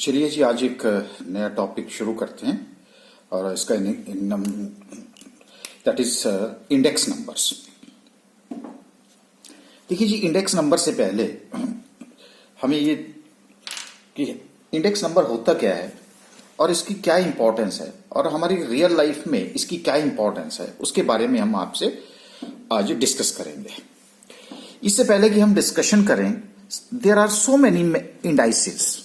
चलिए जी, आज एक नया टॉपिक शुरू करते हैं और इसका दैट इज इंडेक्स नंबर्स। देखिए जी, इंडेक्स नंबर से पहले हमें ये कि इंडेक्स नंबर होता क्या है और इसकी क्या इंपॉर्टेंस है और हमारी रियल लाइफ में इसकी क्या इंपॉर्टेंस है, उसके बारे में हम आपसे आज डिस्कस करेंगे। इससे पहले कि हम डिस्कशन करें, there are so many indices.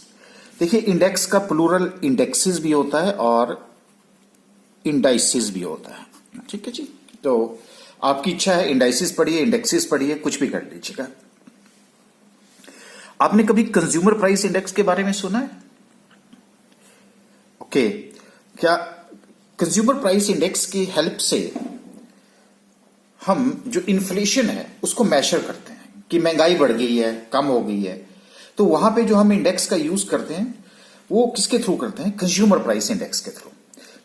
देखिए, इंडेक्स का प्लूरल इंडेक्सेस भी होता है और इंडाइसेस भी होता है। ठीक है जी, तो आपकी इच्छा है इंडाइसेस पढ़िए, इंडेक्सेस पढ़िए, कुछ भी कर लीजिएगा। आपने कभी कंज्यूमर प्राइस इंडेक्स के बारे में सुना है? ओके, क्या कंज्यूमर प्राइस इंडेक्स की हेल्प से हम जो इन्फ्लेशन है उसको मेजर करते हैं कि महंगाई बढ़ गई है, कम हो गई है। तो वहां पे जो हम इंडेक्स का यूज करते हैं वो किसके थ्रू करते हैं? कंज्यूमर प्राइस इंडेक्स के थ्रू।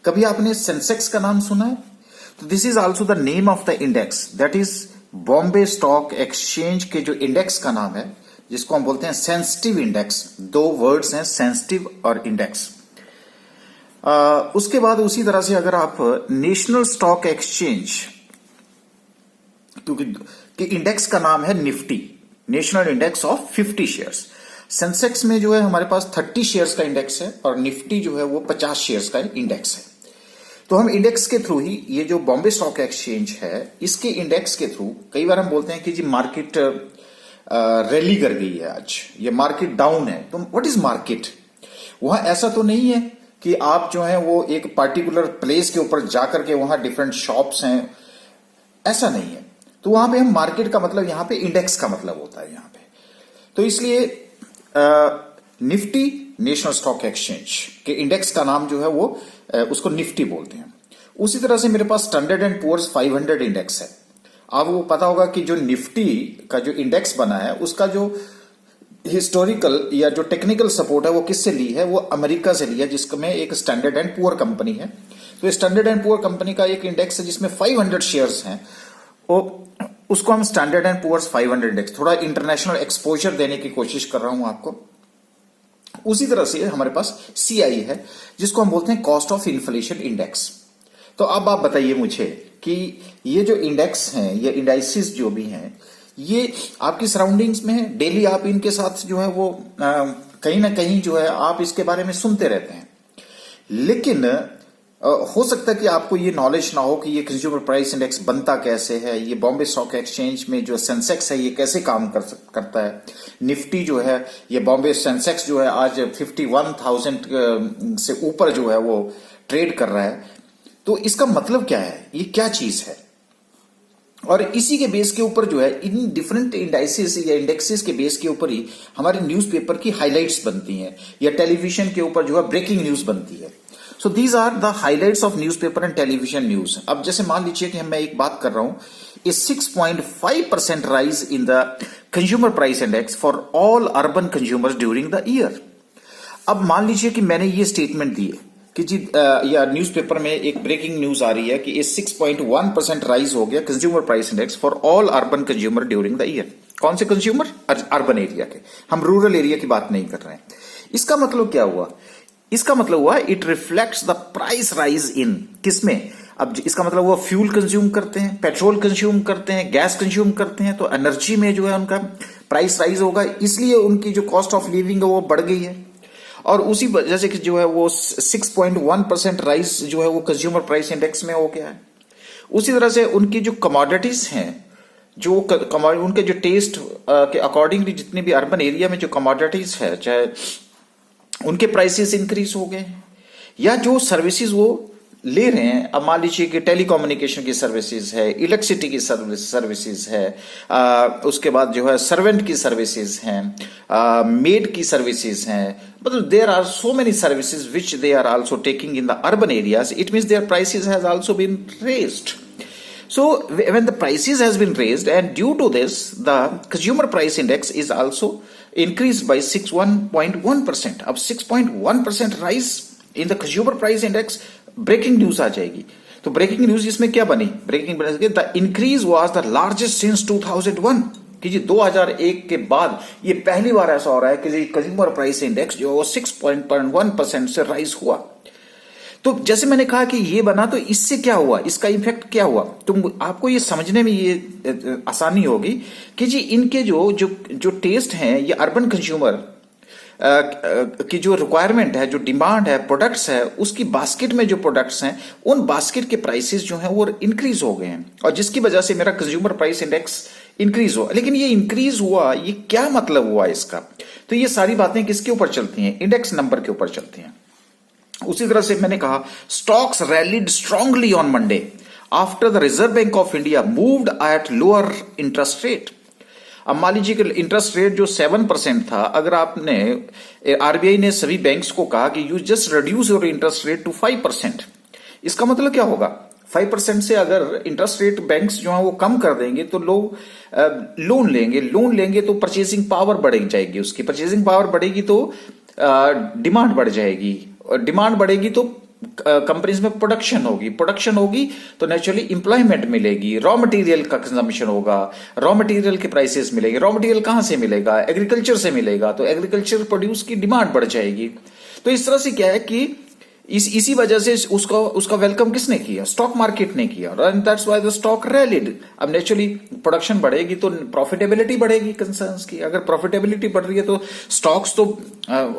कभी आपने सेंसेक्स का नाम सुना है? तो this is also the name of the index, that is Bombay stock exchange के जो इंडेक्स का नाम है, जिसको हम बोलते हैं सेंसिटिव इंडेक्स। दो वर्ड्स हैं, सेंसिटिव और इंडेक्स। उसके बाद उसी तरह से अगर आप नेशनल स्टॉक एक्सचेंज, क्योंकि इंडेक्स का नाम है Nifty, national index of 50 shares. Sensex में जो है हमारे पास 30 शेयर्स का इंडेक्स है और निफ्टी जो है वो 50 शेयर्स का इंडेक्स है। तो हम इंडेक्स के थ्रू ही, ये जो बॉम्बे स्टॉक एक्सचेंज है, इसके इंडेक्स के थ्रू कई बार हम बोलते हैं कि जी मार्केट रैली कर गई है, आज ये मार्केट डाउन है। तो व्हाट इज मार्केट? वहां ऐसा तो नहीं है कि आप जो है वो एक पर्टिकुलर प्लेस के ऊपर जाकर के वहां डिफरेंट शॉप्स हैं, ऐसा नहीं है। तो वहां पे हम मार्केट का मतलब, यहां पे इंडेक्स का मतलब होता है यहां पे। तो इसलिए निफ्टी नेशनल स्टॉक एक्सचेंज के इंडेक्स का नाम जो है वो उसको निफ्टी बोलते हैं। उसी तरह से मेरे पास स्टैंडर्ड एंड पुअर्स 500 इंडेक्स है। आपको पता होगा कि जो निफ्टी का जो इंडेक्स बना है उसका जो हिस्टोरिकल या जो टेक्निकल सपोर्ट है वो किससे ली है? वो अमेरिका से लिया, जिसमें एक स्टैंडर्ड एंड पुअर कंपनी है। तो स्टैंडर्ड एंड पुअर कंपनी का एक इंडेक्स है जिसमें 500 शेयर्स हैं, उसको हम स्टैंडर्ड एंड पुअर्स 500 इंडेक्स। थोड़ा इंटरनेशनल एक्सपोजर देने की कोशिश कर रहा हूं आपको। उसी तरह से हमारे पास सीआई है, जिसको हम बोलते हैं कॉस्ट ऑफ इन्फ्लेशन इंडेक्स। तो अब आप बताइए मुझे कि ये जो इंडेक्स हैं, ये इंडाइसिस जो भी हैं, ये आपकी सराउंडिंग्स में है, डेली आप इनके साथ जो है वो कहीं ना कहीं जो है आप इसके बारे में सुनते रहते हैं। लेकिन हो सकता है कि आपको ये नॉलेज ना हो कि ये कंज्यूमर प्राइस इंडेक्स बनता कैसे है, ये बॉम्बे स्टॉक एक्सचेंज में जो सेंसेक्स है ये कैसे काम करता है, निफ्टी जो है, ये बॉम्बे सेंसेक्स जो है आज 51,000 से ऊपर जो है वो ट्रेड कर रहा है। तो इसका मतलब क्या है, ये क्या चीज है? और इसी के बेस के ऊपर जो है, इन डिफरेंट इंडाइसेस या इंडेक्सेस के बेस के ऊपर ही हमारे न्यूज़पेपर की हाइलाइट्स बनती हैं, या टेलीविजन के ऊपर जो है ब्रेकिंग न्यूज बनती है। So these are the highlights of newspaper and television news. अब जैसे मान लीजिए कि मैं एक बात कर रहा हूं, ए 6.5% rise in the consumer price index for all urban consumers during the year. अब मान लीजिए कि मैंने ये स्टेटमेंट दी है कि जी या न्यूज़पेपर में एक ब्रेकिंग न्यूज आ रही है कि 6.1% राइज हो गया consumer price index for all urban consumer during the year. कौन से कंज्यूमर? अर्बन एरिया के, हम रूरल एरिया की बात नहीं कर रहे हैं। इसका मतलब क्या हुआ? इसका मतलब हुआ it reflects the price rise in किसमें? अब इसका मतलब वो फ्यूल कंज्यूम करते हैं, पेट्रोल कंज्यूम करते हैं, गैस कंज्यूम करते हैं, तो एनर्जी में जो है उनका प्राइस राइज होगा, इसलिए उनकी जो कॉस्ट ऑफ लिविंग है वो बढ़ गई है। और उसी वजह से जो है वो 6.1% राइज जो है वो कंज्यूमर प्राइस इंडेक्स में हो गया है। उसी तरह से उनकी जो कमोडिटीज हैं, जो उनके जो टेस्ट के अकॉर्डिंगली जितने भी अर्बन एरिया में जो कमोडिटीज है, चाहे उनके प्राइसेस इंक्रीज हो गए, या जो सर्विसेज वो ले रहे हैं। अब मान लीजिए कि टेलीकम्युनिकेशन की सर्विसेज है, इलेक्ट्रिसिटी की सर्विसेज है, उसके बाद जो है सर्वेंट की सर्विसेज हैं, मेड की सर्विसेज हैं, मतलब there are so many services which they are also taking in the urban areas. It means their prices has also been raised. So when the prices has been raised, and due to this the consumer price index is also increased by 1.1%. अब 6.1% rise in the consumer price index, breaking news आ जाएगी। तो breaking news इसमें क्या बनी? Breaking the increase was the largest since 2001, कि जी 2001 के बाद ये पहली बार ऐसा हो रहा है कि जी कंज्यूमर प्राइस इंडेक्स जो वो 6.1% से राइज हुआ। तो जैसे मैंने कहा कि ये बना, तो इससे क्या हुआ, इसका इफेक्ट क्या हुआ, तो आपको ये समझने में ये आसानी होगी कि जी इनके जो जो जो टेस्ट हैं, ये अर्बन कंज्यूमर की जो रिक्वायरमेंट है, जो डिमांड है, प्रोडक्ट्स है, उसकी बास्केट में जो प्रोडक्ट्स हैं उन बास्केट के प्राइसेस जो हैं वो इंक्रीज हो गए हैं, और जिसकी वजह से मेरा कंज्यूमर प्राइस इंडेक्स इंक्रीज हुआ। लेकिन ये इंक्रीज हुआ, ये क्या मतलब हुआ इसका, तो ये सारी बातें किसके ऊपर चलती हैं, इंडेक्स नंबर के ऊपर चलती हैं। उसी तरह से मैंने कहा stocks rallied strongly on Monday after the reserve bank of India moved at lower interest rate. अब मान लीजिए कि इंटरेस्ट रेट जो 7% था, अगर आपने आरबीआई ने सभी बैंक्स को कहा कि you just reduce your interest rate to 5%, इसका मतलब क्या होगा, 5% से अगर इंटरेस्ट रेट बैंक्स जो है वो कम कर देंगे तो लोग लोन लेंगे तो परचेसिंग पावर बढ़ जाएगी, उसकी परचेसिंग पावर बढ़ेगी तो डिमांड बढ़ जाएगी, और डिमांड बढ़ेगी तो कंपनीज में प्रोडक्शन होगी तो नेचुरली इंप्लॉयमेंट मिलेगी, रॉ मटेरियल का कंजम्पशन होगा, रॉ मटेरियल के प्राइसेस मिलेंगे। रॉ मटेरियल कहां से मिलेगा, एग्रीकल्चर से मिलेगा, तो एग्रीकल्चर प्रोड्यूस की डिमांड बढ़ जाएगी। तो इस तरह से क्या है कि इसी वजह से उसका वेलकम किसने किया, स्टॉक मार्केट ने किया, and that's why the stock rallied. अब नेचुरली प्रोडक्शन बढ़ेगी तो प्रॉफिटेबिलिटी बढ़ेगी कंसर्न्स की, अगर प्रॉफिटेबिलिटी बढ़ रही है तो स्टॉक्स तो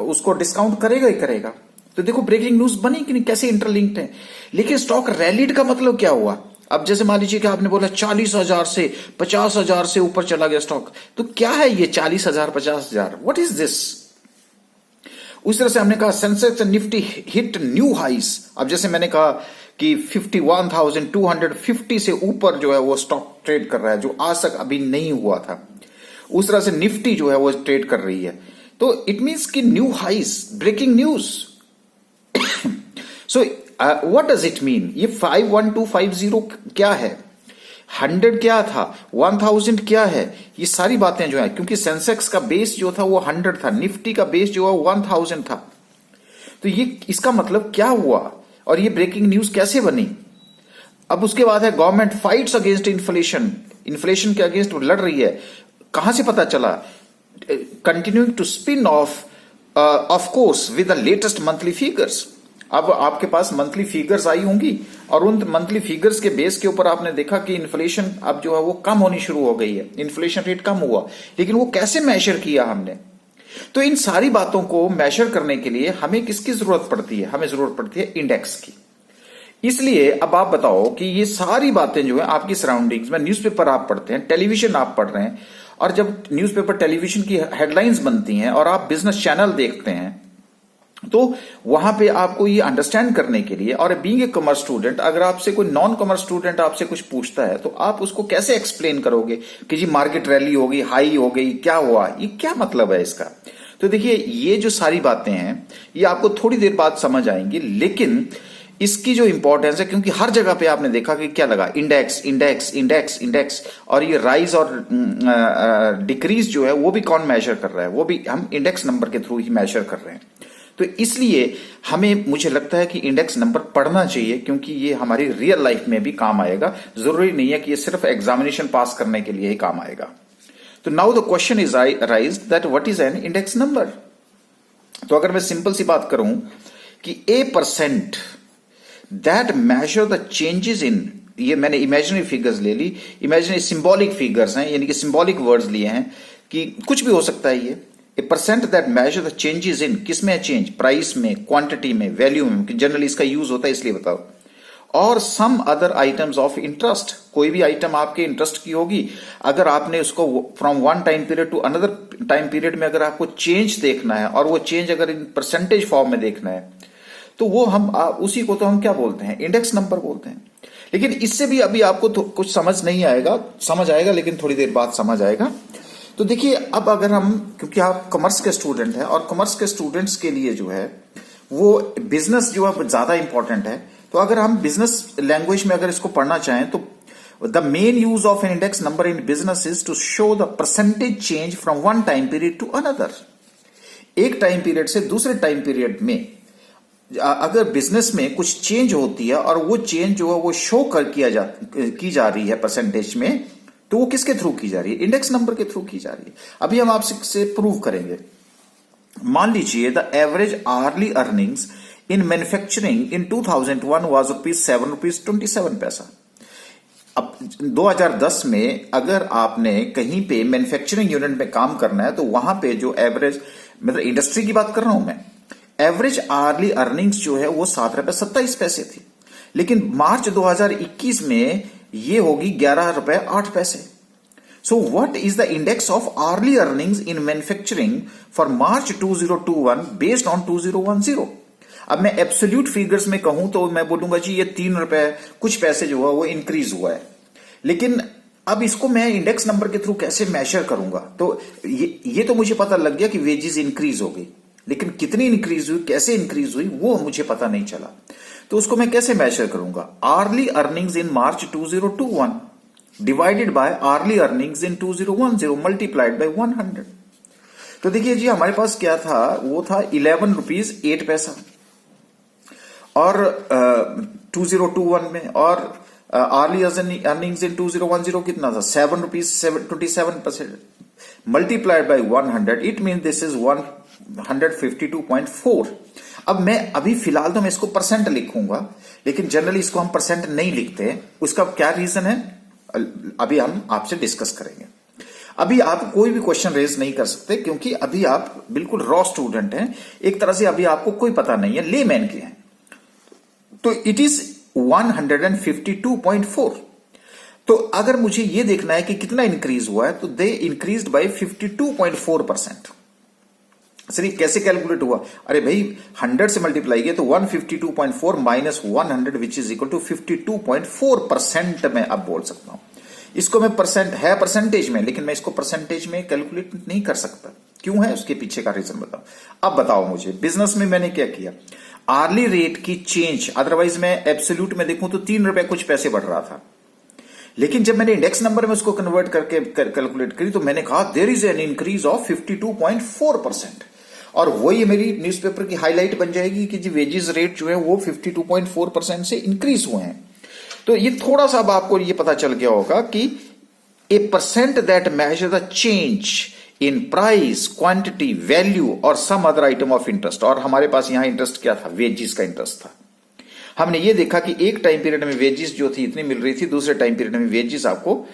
उसको डिस्काउंट करेगा ही करेगा। तो देखो ब्रेकिंग न्यूज बनी कि नहीं, कैसे इंटरलिंक्ड है। लेकिन स्टॉक रैलिड का मतलब क्या हुआ, अब जैसे मान लीजिए कि आपने बोला 40,000 से 50,000 से ऊपर चला गया स्टॉक, तो क्या है ये 40,000 50,000, व्हाट इज दिस। उस तरह से हमने कहा Sensex and Nifty hit new highs. अब जैसे मैंने कहा कि 51,250 से ऊपर जो है वो स्टॉक ट्रेड कर रहा है, जो आज तक अभी नहीं हुआ था। उस तरह से निफ्टी जो है वो ट्रेड कर रही है, तो इट मीन्स कि new highs, breaking news. So what does it mean, ये 51250 क्या है, 100 क्या था, 1000 क्या है, ये सारी बातें जो है, क्योंकि सेंसेक्स का बेस जो था वो 100 था, निफ्टी का बेस जो है 1000 था, तो ये इसका मतलब क्या हुआ और ये ब्रेकिंग न्यूज कैसे बनी। अब उसके बाद है government fights against inflation, inflation के अगेंस्ट लड़ रही है। कहां से पता चला, continuing to spin off course with the latest monthly figures. अब आपके पास मंथली फिगर्स आई होंगी और उन मंथली फिगर्स के बेस के ऊपर आपने देखा कि इन्फ्लेशन अब जो है वो कम होनी शुरू हो गई है, इन्फ्लेशन रेट कम हुआ। लेकिन वो कैसे मेजर किया हमने, तो इन सारी बातों को मेजर करने के लिए हमें किसकी जरूरत पड़ती है, हमें जरूरत पड़ती है इंडेक्स की। इसलिए अब आप बताओ कि ये सारी बातें जो है आपकी सराउंडिंग्स में, न्यूज़पेपर आप पढ़ते हैं, टेलीविजन आप पढ़ रहे हैं, और जब न्यूज़पेपर टेलीविजन की हेडलाइंस बनती हैं और आप बिजनेस चैनल देखते हैं, तो वहां पे आपको ये अंडरस्टैंड करने के लिए, और बीइंग ए कॉमर्स स्टूडेंट, अगर आपसे कोई नॉन कॉमर्स स्टूडेंट आपसे कुछ पूछता है तो आप उसको कैसे एक्सप्लेन करोगे कि जी मार्केट रैली हो गई, हाई हो गई, क्या हुआ, ये क्या मतलब है इसका। तो देखिए ये जो सारी बातें हैं ये आपको थोड़ी देर बाद समझ आएंगी, लेकिन इसकी जो इंपॉर्टेंस है, क्योंकि हर जगह पे आपने देखा कि क्या लगा, इंडेक्स इंडेक्स इंडेक्स इंडेक्स, और ये राइज और डिक्रीज जो है वो भी कौन मेजर कर रहा है, वो भी हम इंडेक्स नंबर के थ्रू ही मेजर कर रहे हैं। तो इसलिए हमें, मुझे लगता है कि इंडेक्स नंबर पढ़ना चाहिए, क्योंकि ये हमारी रियल लाइफ में भी काम आएगा। जरूरी नहीं है कि ये सिर्फ एग्जामिनेशन पास करने के लिए ही काम आएगा। तो now the question is rise that what is an index number. तो अगर मैं सिंपल सी बात करूं कि a percent that measure the changes in, ये मैंने इमेजिनरी फिगर्स ले ली, इमेजिनरी सिंबॉलिक फिगर्स हैं, यानी कि सिंबॉलिक वर्ड्स लिए हैं कि कुछ भी हो सकता है ये। A percent that measure the changes in, किसमें है चेंज, प्राइस में, क्वांटिटी में, वैल्यू में, जनरली इसका यूज होता है इसलिए बताओ, और some other items of interest, कोई भी आइटम आपके इंटरेस्ट की होगी, अगर आपने उसको from one time period to another time period में अगर आपको चेंज देखना है, और वो चेंज अगर इन परसेंटेज फॉर्म में देखना है, तो वो हम उसी को तो हम क्या बोलते हैं, इंडेक्स नंबर बोलते हैं। लेकिन इससे भी अभी आपको कुछ समझ नहीं आएगा, समझ आएगा लेकिन थोड़ी देर बाद समझ आएगा। तो देखिए अब अगर हम, क्योंकि आप कॉमर्स के स्टूडेंट हैं और कॉमर्स के स्टूडेंट्स के लिए जो है वो बिजनेस जो है ज्यादा इंपॉर्टेंट है, तो अगर हम बिजनेस लैंग्वेज में अगर इसको पढ़ना चाहें तो the main use of an index number in business is to show the percentage change from one time period to another. एक टाइम पीरियड से दूसरे टाइम पीरियड में अगर बिजनेस में कुछ चेंज होती है और वो चेंज जो है वो शो की जा रही है परसेंटेज में, तो वो किसके थ्रू की जा रही है? इंडेक्स नंबर के थ्रू की जा रही है। अभी हम आपसे प्रूव करेंगे। मान लीजिए the average hourly earnings in manufacturing in 2001 was ₹7.27। अब 2010 में अगर आपने कहीं पे मैन्युफैक्चरिंग यूनिट में काम करना है तो वहां पे जो एवरेज, मतलब इंडस्ट्री की बात कर रहा हूं मैं, एवरेज आर्ली अर्निंग्स जो है वो ₹7.27 थी। लेकिन मार्च 2021 में ये होगी ₹11.08। So what is the index of early earnings in manufacturing for March 2021 based on 2010? अब मैं एब्सोल्यूट फिगर्स में कहूं तो मैं बोलूंगा जी ये ₹3 कुछ पैसे जो हुआ वो इंक्रीज हुआ है। लेकिन अब इसको मैं इंडेक्स नंबर के थ्रू कैसे मेजर करूंगा? तो ये तो मुझे पता लग गया कि वेजेस इंक्रीज हो गई, लेकिन कितनी इंक्रीज हुई, कैसे इंक्रीज हुई, वो मुझे पता नहीं चला। तो उसको मैं कैसे मेजर करूंगा? Hourly earnings in March 2021 divided by hourly earnings in 2010 multiplied by 100। तो देखिए जी हमारे पास क्या था, वो था ₹11.08 और 2021 में, और आर्ली अर्निंग्स इन 2010 कितना था? ₹7.27 multiplied by 100, it mean this is 152.4। अब मैं अभी फिलहाल तो मैं इसको परसेंट लिखूंगा, लेकिन जनरली इसको हम परसेंट नहीं लिखते। उसका क्या रीजन है अभी हम आपसे डिस्कस करेंगे। अभी आप कोई भी क्वेश्चन रेज नहीं कर सकते क्योंकि अभी आप बिल्कुल रॉ स्टूडेंट हैं, एक तरह से अभी आपको कोई पता नहीं है, लेमैन के हैं। तो इट इज 152.4। तो अगर मुझे यह देखना है कि कितना इंक्रीज हुआ है तो दे इंक्रीज्ड बाय 52.4%। सिर्फ कैसे कैलकुलेट हुआ? अरे भाई 100 से मल्टीप्लाई किया तो 152.4 minus 100 which is equal to 52.4% में अब बोल सकता हूं। इसको मैं परसेंटेज में, लेकिन मैं इसको परसेंटेज में कैलकुलेट नहीं कर सकता। क्यों है? उसके पीछे का रीजन बताओ। अब बताओ मुझे, बिजनेस में मैंने क्या किया? आर्ली रेट की चेंज, अदरवाइज मैं एब्सोल्यूट में देखूं तो ₹3 कुछ पैसे बढ़ रहा था, लेकिन जब मैंने इंडेक्स नंबर में उसको कन्वर्ट करके कैलकुलेट करी तो मैंने कहा there is an increase of 52.4%। और वही मेरी न्यूज़पेपर की हाईलाइट बन जाएगी कि जी वेजेस रेट जो है वो 52.4% से इंक्रीज हुए हैं। तो ये थोड़ा सा अब आपको ये पता चल गया होगा कि a percent that measure the change in price, quantity, value और some other item of interest. और हमारे पास यहां इंटरेस्ट क्या था? वेजेस का इंटरेस्ट था। हमने ये देखा कि एक टाइम पीरियड में वेजेस जो थी इतनी मिल रही थी, दूसरे टाइम पीरियड में वेजेस आपको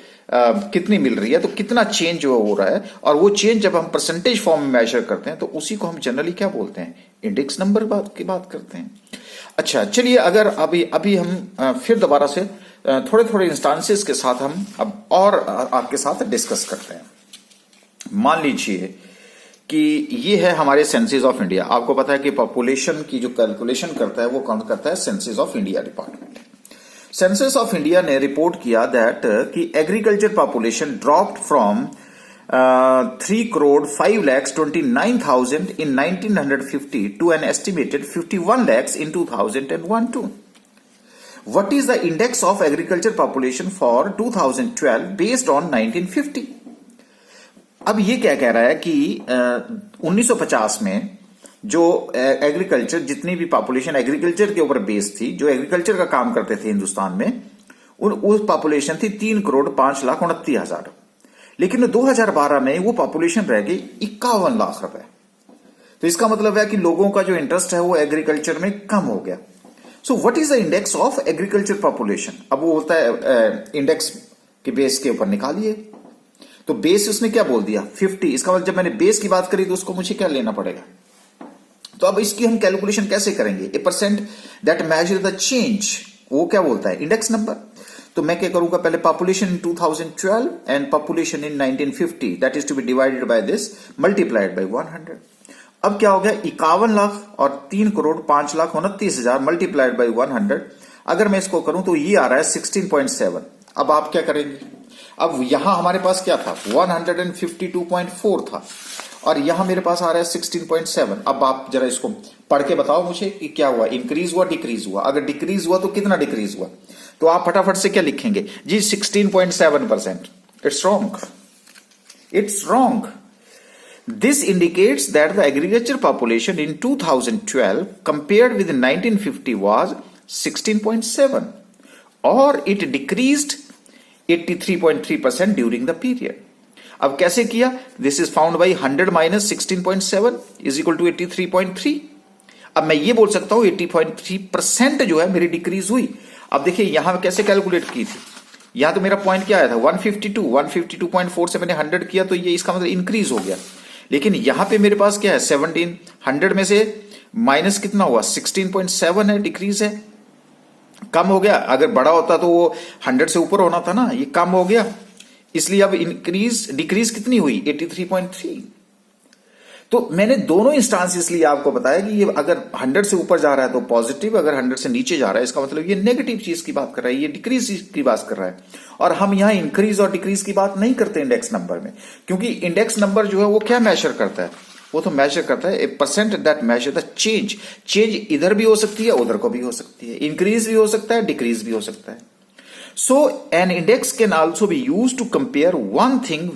कितनी मिल रही है, तो कितना चेंज जो हो रहा है। और वो चेंज जब हम परसेंटेज फॉर्म में मेजर करते हैं तो उसी को हम जनरली क्या बोलते हैं? इंडेक्स नंबर की बात करते हैं। अच्छा चलिए, अगर अभी हम फिर दोबारा से थोड़े थोड़े इंस्टांसेस के साथ हम अब और आपके साथ डिस्कस करते हैं। मान लीजिए कि ये है हमारे सेंसस ऑफ इंडिया। आपको पता है कि पॉपुलेशन की जो कैलकुलेशन करता है वो कौन करता है? Census of India department. Census of India ने रिपोर्ट किया दैट कि agriculture population dropped from 3,05,29,000 in 1950 to an estimated 51 lakhs in 2001-2. What is the index of agriculture population for 2012 based on 1950? अब ये क्या कह रहा है कि 1950 में जो एग्रीकल्चर, जितनी भी पॉपुलेशन एग्रीकल्चर के ऊपर बेस्ड थी, जो एग्रीकल्चर का काम करते थे हिंदुस्तान में, उस पॉपुलेशन थी 3,05,29,000। लेकिन 2012 में वो पॉपुलेशन रह गई 51 लाख रुपए। तो इसका मतलब है कि लोगों का जो इंटरेस्ट है वो एग्रीकल्चर में कम हो गया। सो what is the index of agriculture population? अब वो होता है इंडेक्स के बेस के ऊपर निकालिए। तो बेस उसने क्या बोल दिया? 50। इसका मतलब जब मैंने बेस की बात करी तो उसको मुझे क्या लेना पड़ेगा? तो अब इसकी हम कैलकुलेशन कैसे करेंगे? A percent that measure the change, वो क्या बोलता है? Index number. तो मैं क्या करूंगा? पहले population in 2012 and population in 1950 that is to be divided by this multiplied by 100। अब क्या हो गया? 51 लाख और 3,05,29,000 मल्टीप्लाइड बाय 100। अगर मैं इसको करूं तो ये आ रहा है 16.7। अब आप क्या करेंगे? अब यहां हमारे पास क्या था? 152.4 था और यहां मेरे पास आ रहा है 16.7। अब आप जरा इसको पढ़ के बताओ मुझे कि क्या हुआ? इंक्रीज हुआ, डिक्रीज हुआ? अगर डिक्रीज हुआ तो कितना डिक्रीज हुआ? तो आप फटाफट से क्या लिखेंगे जी? 16.7%। It's wrong, it's wrong. This indicates that the agriculture population in 2012 compared with 1950 was 16.7 or it decreased 83.3% during the period. अब कैसे किया? This is found by 100 minus 16.7 is equal to 83.3। अब मैं ये बोल सकता हूं 80.3% जो है मेरी डिक्रीज हुई। अब देखिए यहां कैसे कैलकुलेट की थी, यहां तो मेरा पॉइंट क्या आया था 152.47 ने 100 किया तो ये इसका मतलब इंक्रीज हो गया। लेकिन यहां पे मेरे पास क्या है 17, 100 में से माइनस कितना हुआ 16.7 है, डिक्रीज है, कम हो गया। अगर बड़ा होता तो वो 100 से ऊपर होना था ना, ये कम हो गया। इसलिए अब डिक्रीज कितनी हुई 83.3। तो मैंने दोनों इंस्टांस इसलिए आपको बताया कि ये अगर 100 से ऊपर जा रहा है तो पॉजिटिव, अगर 100 से नीचे जा रहा है इसका मतलब ये नेगेटिव चीज की बात कर रहा है, ये डिक्रीज की बात कर रहा है। और हम यहां इंक्रीज और डिक्रीज की बात नहीं करते इंडेक्स नंबर में, क्योंकि इंडेक्स नंबर जो है वो क्या मेजर करता है, वो तो मेजर करता है a percent that measure the change. Change इधर भी हो सकती है, उधर को भी हो सकती है, इंक्रीज भी हो सकता है, डिक्रीज भी हो सकता है। So an index can also be use to compare one thing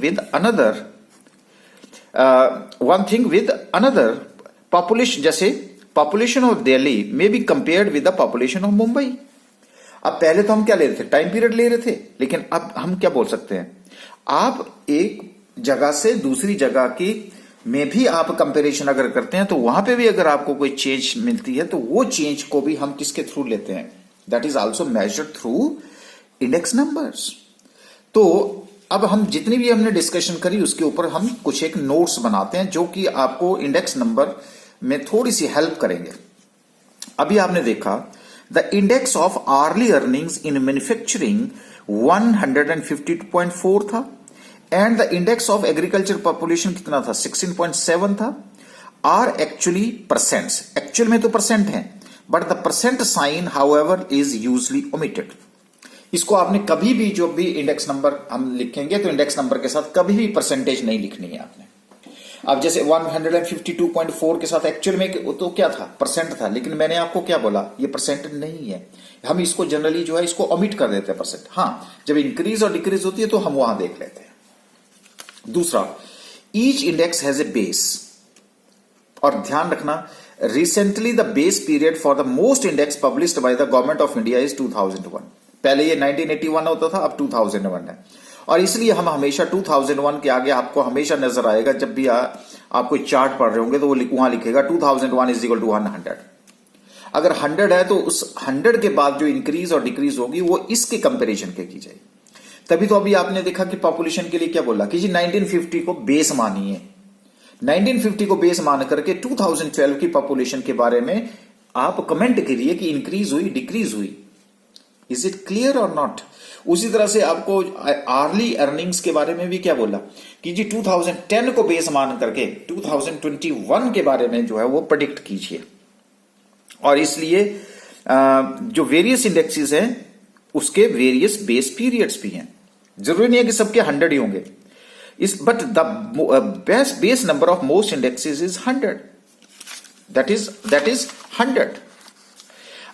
with another population. जैसे population of Delhi may be compared with the population of Mumbai. अब पहले तो हम क्या ले रहे थे, टाइम पीरियड ले रहे थे, लेकिन अब हम क्या बोल सकते हैं, आप एक जगह से दूसरी जगह की में भी आप कंपेरिजन अगर करते हैं तो वहां पे भी अगर आपको कोई चेंज मिलती है तो वो चेंज को भी हम किसके थ्रू लेते हैं, that is also measured through index numbers. तो अब हम जितनी भी हमने डिस्कशन करी उसके ऊपर हम कुछ एक नोट्स बनाते हैं जो कि आपको इंडेक्स नंबर में थोड़ी सी हेल्प करेंगे। अभी आपने देखा the index of early earnings in manufacturing 152.4 था and the index of agriculture population कितना था 16.7 था। आर एक्चुअली परसेंट्स, एक्चुअल में तो परसेंट है, but the percent sign however is usually omitted. इसको आपने कभी भी जो भी इंडेक्स नंबर हम लिखेंगे तो इंडेक्स नंबर के साथ कभी भी परसेंटेज नहीं लिखनी है आपने। अब जैसे 152.4 के साथ एक्चुअल में तो क्या था, परसेंट था, लेकिन मैंने आपको क्या बोला, ये परसेंट नहीं है, हम इसको जनरली जो है इसको ओमिट कर देते हैं परसेंट। हाँ, जब इंक्रीज और डिक्रीज होती है तो हम वहां देख लेते हैं। दूसरा, each index has a base, और ध्यान रखना recently the base period for the most index published by the government of India is 2001। पहले ये 1981 होता था, अब 2001 है, और इसलिए हम हमेशा 2001 के आगे आपको हमेशा नजर आएगा, जब भी आप कोई चार्ट पढ़ रहे होंगे तो वो वहां लिखेगा 2001 इज इक्वल टू 100। अगर 100 है तो उस 100 के बाद जो इंक्रीज और डिक्रीज होगी वो इसके कंपेरिजन के की जाएगी। तभी तो अभी आपने देखा कि पॉपुलेशन के लिए क्या बोला कि जी 1950 को बेस मानिए, 1950 को बेस मान करके 2012 की पॉपुलेशन के बारे में आप कमेंट करिए कि इंक्रीज हुई डिक्रीज हुई। इज इट क्लियर और नॉट? उसी तरह से आपको आर्ली अर्निंग्स के बारे में भी क्या बोला कि जी 2010 को बेस मान करके 2021 के बारे में जो है वो प्रेडिक्ट कीजिए। और इसलिए जो वेरियस इंडेक्सेस हैं उसके वेरियस बेस पीरियड्स भी हैं, जरूरी नहीं है कि सबके 100 ही होंगे। But the base number of most indexes is 100, that is 100।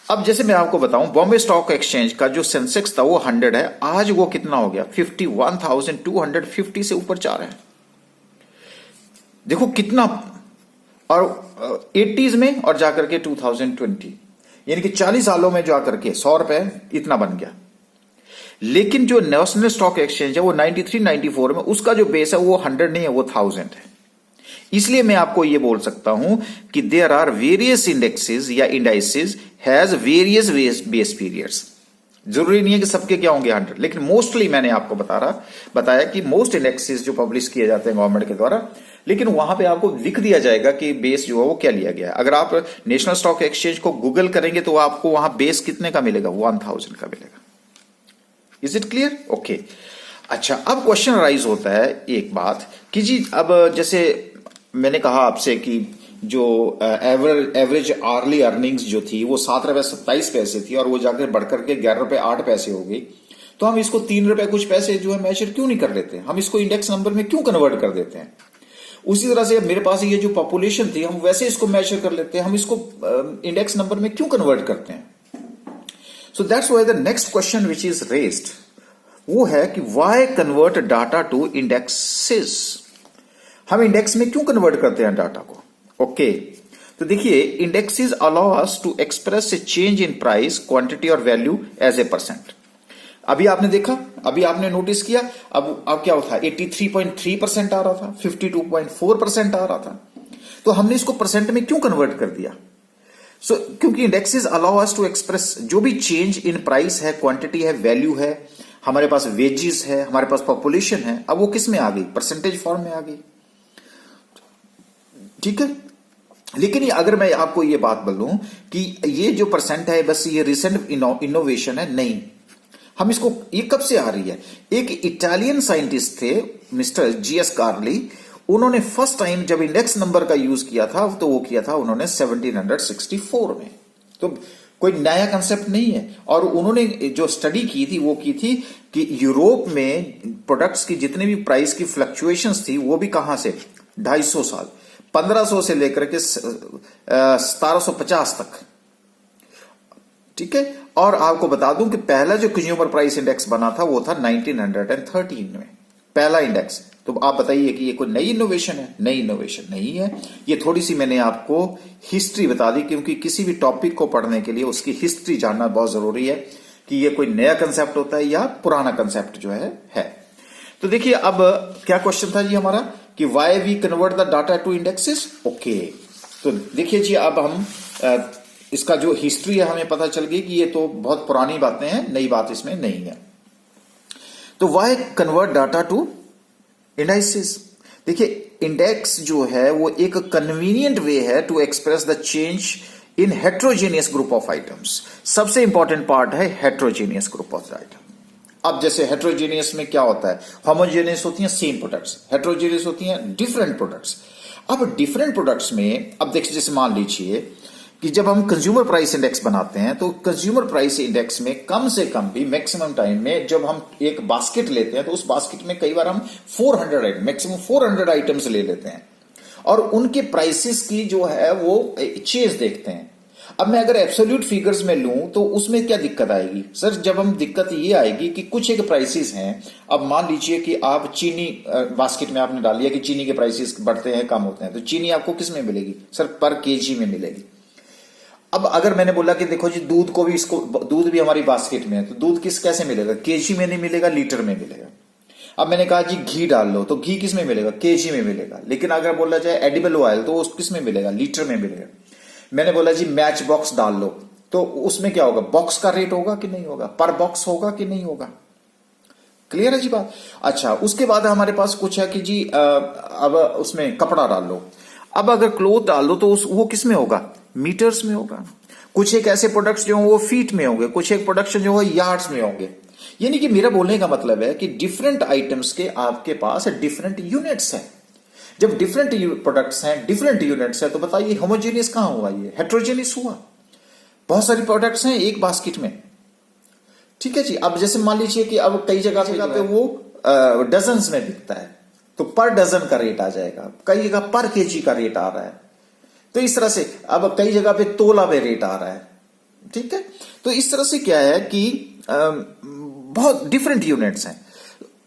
अब जैसे मैं आपको बताऊं बॉम्बे स्टॉक एक्सचेंज का जो सेंसेक्स था वो 100 है, आज वो कितना हो गया 51,250 से ऊपर जा रहा है। देखो कितना, और 80s में और जाकर के 2020 यानी कि 40 सालों में जाकर के 100 रुपए इतना बन गया। लेकिन जो नेशनल स्टॉक एक्सचेंज है वो 93-94 में उसका जो बेस है वो 100 नहीं है, वो 1000 है। इसलिए मैं आपको ये बोल सकता हूं कि देयर आर वेरियस इंडेक्सेस या indices has various base periods. जरूरी नहीं है कि सबके क्या होंगे 100, लेकिन मोस्टली मैंने आपको बताया कि मोस्ट इंडेक्सेस जो पब्लिश किए जाते हैं गवर्नमेंट के द्वारा, लेकिन वहां पे आपको लिख दिया जाएगा कि बेस जो है वो क्या लिया गया है। अगर आप नेशनल स्टॉक एक्सचेंज को गूगल करेंगे तो आपको वहां बेस कितने का मिलेगा, 1000 का मिलेगा। Is it clear? ओके। अच्छा, अब क्वेश्चन राइज होता है एक बात कि जी अब जैसे मैंने कहा आपसे कि जो एवरेज आर्ली अर्निंग्स जो थी वो 7 रुपए 27 पैसे थी और वो जाकर बढ़कर के 11 रुपए 8 पैसे हो गई, तो हम इसको 3 रुपए कुछ पैसे जो है मेजर क्यों नहीं कर लेते, हम इसको इंडेक्स नंबर में क्यों कन्वर्ट कर देते हैं। उसी तरह से मेरे पास ये जो पॉपुलेशन थी हम वैसे इसको मेजर कर लेते हैं, हम इसको इंडेक्स नंबर में क्यों कन्वर्ट करते हैं। So that's why the next question which is raised वो है कि why convert data to indexes. हम इंडेक्स में क्यों कन्वर्ट करते हैं डाटा को। ओके, तो देखिए indexes allow us to express a change in price, quantity और वैल्यू एज ए परसेंट। अभी आपने देखा, अभी आपने नोटिस किया, अब क्या होता है, 83.3% आ रहा था, 52.4% आ रहा था। तो हमने इसको परसेंट में क्यों कन्वर्ट कर दिया? क्योंकि indexes allow us to express जो भी चेंज इन प्राइस है, क्वांटिटी है, वैल्यू है, हमारे पास वेजेस है, हमारे पास पॉपुलेशन है, अब वो किस में आ गई? परसेंटेज फॉर्म में आ गई। ठीक है, लेकिन अगर मैं आपको ये बात बोलूं कि ये जो परसेंट है बस ये रिसेंट इनोवेशन है, नहीं। हम इसको, ये कब से आ रही है? एक इटालियन साइंटिस्ट थे मिस्टर जीएस कार्ली, उन्होंने फर्स्ट टाइम जब इंडेक्स नंबर का यूज किया था तो वो किया था उन्होंने 1764 में। तो कोई नया कंसेप्ट नहीं है। और उन्होंने जो स्टडी की थी वो की थी कि यूरोप में प्रोडक्ट्स की जितने भी प्राइस की फ्लक्चुएशंस थी वो भी कहां से, 250 साल, 1500 से लेकर के 1750 तक। ठीक है, और आपको बता दूं कि पहला जो कंज्यूमर प्राइस इंडेक्स बना था वो था 1913 में, पहला इंडेक्स। तो आप बताइए कि ये कोई नई इनोवेशन है? नई इनोवेशन नहीं है। ये थोड़ी सी मैंने आपको हिस्ट्री बता दी, क्योंकि किसी भी टॉपिक को पढ़ने के लिए उसकी हिस्ट्री जानना बहुत जरूरी है कि ये कोई नया कंसेप्ट होता है या पुराना कंसेप्ट जो है। तो देखिए अब क्या क्वेश्चन था जी हमारा कि why we convert the data to indexes. Okay, तो देखिए जी अब हम इसका जो हिस्ट्री है हमें पता चल गई कि ये तो बहुत पुरानी बातें हैं, नई बात इसमें नहीं है। तो why convert data to indices. देखिए इंडेक्स जो है वो एक कन्वीनियंट वे है to express the change in heterogeneous group of items. सबसे इंपॉर्टेंट पार्ट है हेट्रोजेनियस ग्रुप ऑफ आइटम। अब जैसे हेट्रोजेनियस में क्या होता है, होमोजेनियस होती हैं सेम प्रोडक्ट्स, हेट्रोजेनियस होती हैं डिफरेंट प्रोडक्ट्स। अब डिफरेंट प्रोडक्ट्स में अब देखिए, जैसे मान लीजिए कि जब हम कंज्यूमर प्राइस इंडेक्स बनाते हैं तो कंज्यूमर प्राइस इंडेक्स में कम से कम भी मैक्सिमम टाइम में जब हम एक बास्केट लेते हैं तो उस बास्केट में कई बार हम 400 मैक्सिमम 400 आइटम्स ले लेते हैं और उनके प्राइसेस की जो है वो चेंज देखते हैं। अब मैं अगर एब्सोल्यूट फिगर्स में लूं तो उसमें क्या दिक्कत आएगी सर? जब हम दिक्कत ये आएगी कि कुछ एक प्राइसेस हैं। अब मान लीजिए कि आप चीनी बास्केट में आपने डाल दिया कि चीनी के प्राइसेस बढ़ते हैं कम होते हैं, तो चीनी आपको किस में मिलेगी सर? पर केजी में मिलेगी। अब अगर मैंने बोला कि देखो जी दूध को भी, इसको दूध भी हमारी बास्केट में है, तो दूध कैसे मिलेगा? केजी में नहीं मिलेगा, लीटर में मिलेगा। अब मैंने कहा जी घी डाल लो, तो घी किस में मिलेगा? केजी में मिलेगा। लेकिन अगर बोला जाए एडिबल ऑयल तो किस में मिलेगा? लीटर में मिलेगा। मैंने बोला जी मैच बॉक्स डाल लो, तो उसमें क्या होगा? बॉक्स का रेट होगा कि नहीं होगा? पर बॉक्स होगा कि नहीं होगा? क्लियर है जी बात? अच्छा, उसके बाद हमारे पास कुछ है कि जी अब उसमें कपड़ा डाल लो। अब अगर क्लोथ डाल दो तो वो किस में होगा? मीटर्स में होगा। कुछ एक ऐसे प्रोडक्ट्स जो वो फीट में होंगे, कुछ एक प्रोडक्शन जो है यार्ड्स में होंगे। यानी कि मेरा बोलने का मतलब है कि डिफरेंट आइटम्स के आपके पास डिफरेंट यूनिट्स हैं। जब डिफरेंट प्रोडक्ट्स हैं, डिफरेंट यूनिट्स है, तो बताइए होमोजेनियस कहां हुआ? ये हेट्रोजेनियस हुआ। बहुत सारी प्रोडक्ट्स हैं एक बास्केट में। ठीक है जी। अब जैसे मान लीजिए कि अब कई जगह पे वो डजन्स में बिकता है, तो पर डजन का रेट आ जाएगा, कई जगह पर केजी का रेट आ रहा है। तो इस तरह से अब कई जगह पे तोला में रेट आ रहा है। ठीक है, तो इस तरह से क्या है कि बहुत डिफरेंट यूनिट्स हैं।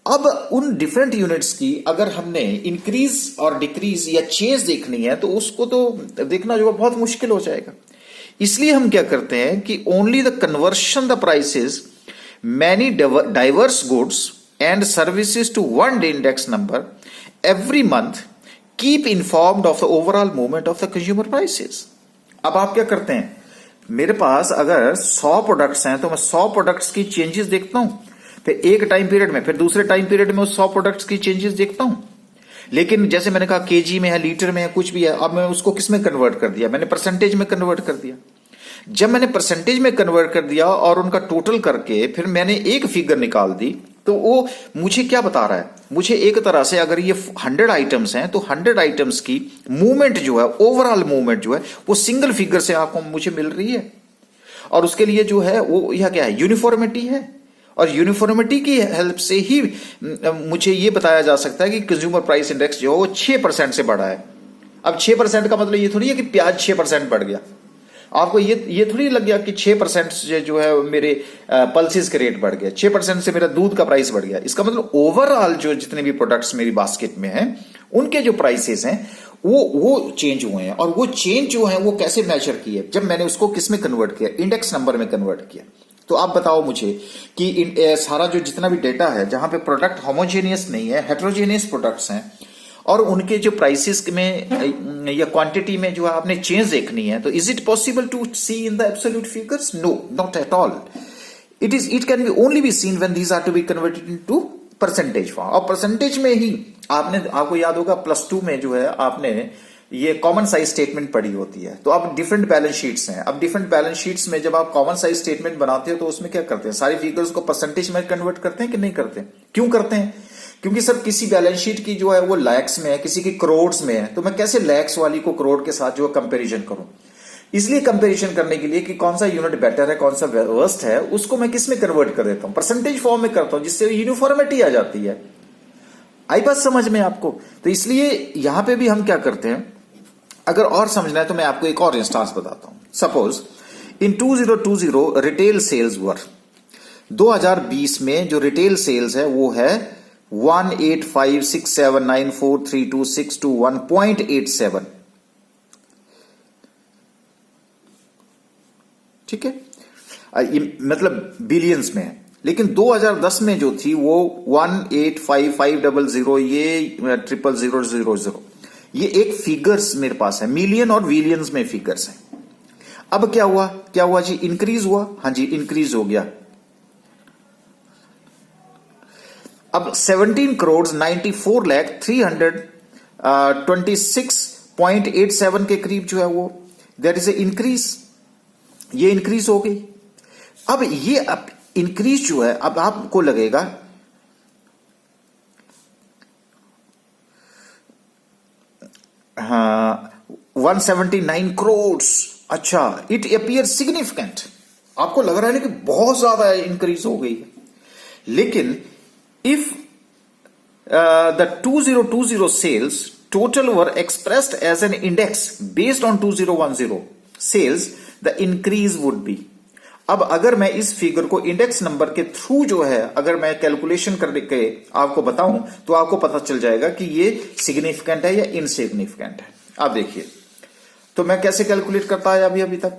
अब उन डिफरेंट यूनिट्स की अगर हमने इंक्रीज और डिक्रीज या चेंज देखनी है तो उसको तो देखना जो बहुत मुश्किल हो जाएगा। इसलिए हम क्या करते हैं कि only the conversion the prices many diverse goods and services to one index number every month keep informed of the overall movement of the consumer prices. अब आप क्या करते हैं, मेरे पास अगर 100 प्रोडक्ट्स हैं तो मैं 100 प्रोडक्ट्स की चेंजेस देखता हूं, फिर एक टाइम पीरियड में, फिर दूसरे टाइम पीरियड में उस 100 प्रोडक्ट्स की चेंजेस देखता हूं। लेकिन जैसे मैंने कहा केजी में है, लीटर में है, कुछ भी है, अब मैं उसको किस में कन्वर्ट कर दिया? मैंने परसेंटेज में कन्वर्ट कर दिया। जब मैंने परसेंटेज में कन्वर्ट कर दिया और उनका टोटल करके फिर मैंने एक फिगर निकाल दी, तो वो मुझे क्या बता रहा है? मुझे एक तरह से अगर ये 100 आइटम्स हैं तो 100 आइटम्स की मूवमेंट जो है, ओवरऑल मूवमेंट जो है वो सिंगल फिगर से आपको मुझे मिल रही है। और उसके लिए जो है वो यह क्या है? यूनिफॉर्मिटी है। और यूनिफॉर्मिटी की हेल्प से ही मुझे ये बताया जा सकता है कि कंज्यूमर प्राइस इंडेक्स जो है वो 6% से बढ़ा है। अब 6% का मतलब ये थोड़ी है कि प्याज 6% बढ़ गया। आपको ये थोड़ी लग गया कि 6% से जो है मेरे पल्सेस के रेट बढ़ गया, 6% से मेरा दूध का प्राइस बढ़ गया। इसका मतलब ओवरऑल जो जितने भी प्रोडक्ट्स मेरी बास्केट में हैं उनके जो प्राइसेस हैं वो चेंज हुए हैं। और वो चेंज जो है वो कैसे मेजर किए? जब मैंने उसको किस में कन्वर्ट किया? इंडेक्स नंबर में कन्वर्ट किया। तो आप बताओ मुझे कि सारा जो जितना भी डेटा है जहां पे प्रोडक्ट होमोजेनियस नहीं है, हेट्रोजेनियस प्रोडक्ट्स हैं और उनके जो प्राइसेस में या क्वांटिटी में जो आपने चेंज देखनी है, तो is it possible to see in the absolute figures? No, not at all. It can be only be seen when these are to be converted into percentage form. और percentage में ही आपको याद होगा +2 में जो है आपने ये कॉमन साइज स्टेटमेंट पढ़ी होती है. तो अब डिफरेंट बैलेंस शीट्स हैं. अब डिफरेंट बैलेंस शीट्स में जब आप कॉमन साइज स्टेटमेंट बनाते हो तो उसमें क्या करते हैं, सारी फिगर्स को परसेंटेज में कन्वर्ट करते हैं कि नहीं करते? क्यों करते हैं? क्योंकि सर किसी बैलेंस शीट की जो है वो लैक्स में है, किसी की करोड़ में है, तो मैं कैसे लैक्स वाली को करोड़ के साथ जो है कंपेरिजन करूं? इसलिए कंपेरिजन करने के लिए कि कौन सा यूनिट बेटर है, कौन सा वर्स्ट है, उसको मैं किस में कन्वर्ट कर देता हूं, परसेंटेज फॉर्म में करता हूं, जिससे यूनिफॉर्मिटी आ जाती है. आई बात समझ में आपको? तो इसलिए यहां पे भी हम क्या करते हैं, अगर और समझना है तो मैं आपको एक और इंस्टांस बताता हूं. सपोज इन 2020 रिटेल सेल्स वर 2020 में जो रिटेल सेल्स है वो है 18567943261.87. ठीक है, मतलब बिलियंस में है. लेकिन 2010 में जो थी वो 1855500, ये 00000, ये एक फिगर्स मेरे पास है, मिलियन और बिलियंस में फिगर्स हैं. अब क्या हुआ जी? इंक्रीज हुआ. हाँ जी, इंक्रीज हो गया. अब 17,94,326.87 के करीब जो है वो देयर इज ए इंक्रीज. ये इंक्रीज हो गई. अब ये इंक्रीज जो है, अब आपको लगेगा हाँ 179 करोड़. अच्छा, इट अपियर सिग्निफिकेंट. आपको लग रहा है कि बहुत ज्यादा इंक्रीज हो गई है. लेकिन if the 2020 sales total were expressed as an index based on 2010 sales, the increase would be. अब अगर मैं इस फिगर को इंडेक्स नंबर के थ्रू जो है अगर मैं कैलकुलेशन करके आपको बताऊं तो आपको पता चल जाएगा कि ये सिग्निफिकेंट है या इनसिग्निफिकेंट है. आप देखिए, तो मैं कैसे कैलकुलेट करता है अभी तक.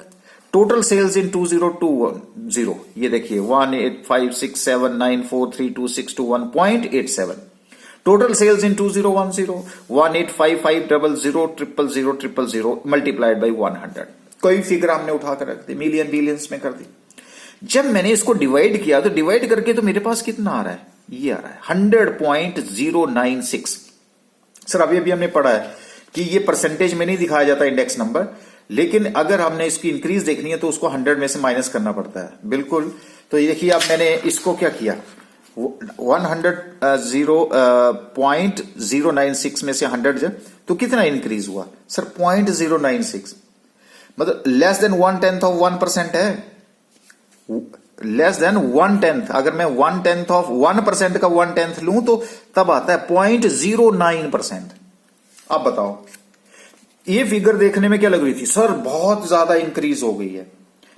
टोटल सेल्स इन 2020, ये देखिए 18567943261.87. Total sales in 2010 18555000000 multiplied by 100. कोई फिगर हमने उठाकर रख दी, मिलियन बिलियंस में कर दी. जब मैंने इसको डिवाइड किया तो डिवाइड करके तो मेरे पास कितना आ रहा है, ये आ रहा है 100.096. सर अभी हमने पढ़ा है कि ये परसेंटेज में नहीं दिखाया जाता इंडेक्स नंबर, लेकिन अगर हमने इसकी इंक्रीज देखनी है तो उसको 100 में से माइनस करना पड़ता है. बिल्कुल. तो ये देखिए, अब मैंने इसको क्या किया, 100.096 में से 100 तो कितना इंक्रीज हुआ सर? 0.096, मतलब लेस देन 1/10 ऑफ 1% है. Less than 1/10. अगर मैं 1/10 ऑफ 1% का 1/10 लूं तो तब आता है 0.09%. अब बताओ, ये फिगर देखने में क्या लग रही थी, सर बहुत ज्यादा इंक्रीज हो गई है.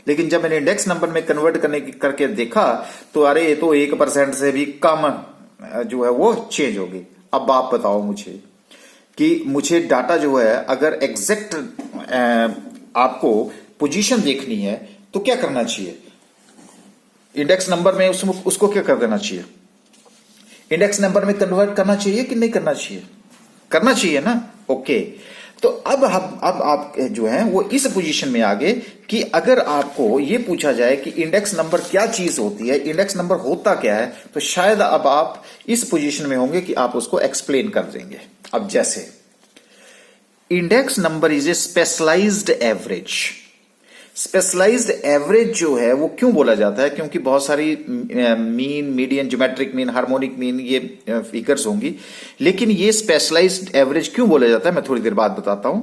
लेकिन जब मैंने इंडेक्स नंबर में कन्वर्ट करके देखा तो अरे ये तो 1% से भी कम जो है वो चेंज हो गई. अब आप बताओ मुझे कि मुझे डाटा जो है अगर एग्जैक्ट आपको पोजीशन देखनी है तो क्या करना चाहिए? इंडेक्स नंबर में उसको क्या कर देना चाहिए? इंडेक्स नंबर में कन्वर्ट करना चाहिए कि नहीं करना चाहिए? करना चाहिए ना. ओके. तो अब आप जो है वो इस पोजीशन में आ गए कि अगर आपको ये पूछा जाए कि इंडेक्स नंबर क्या चीज होती है, इंडेक्स नंबर होता क्या है, तो शायद अब आप इस पोजीशन में होंगे कि आप उसको एक्सप्लेन कर देंगे. अब जैसे index number is a specialised average. Specialised average जो है वो क्यों बोला जाता है? क्योंकि बहुत सारी mean, median, geometric mean, harmonic mean ये फिगर्स होंगी. लेकिन ये स्पेशलाइज्ड एवरेज क्यों बोला जाता है मैं थोड़ी देर बाद बताता हूं.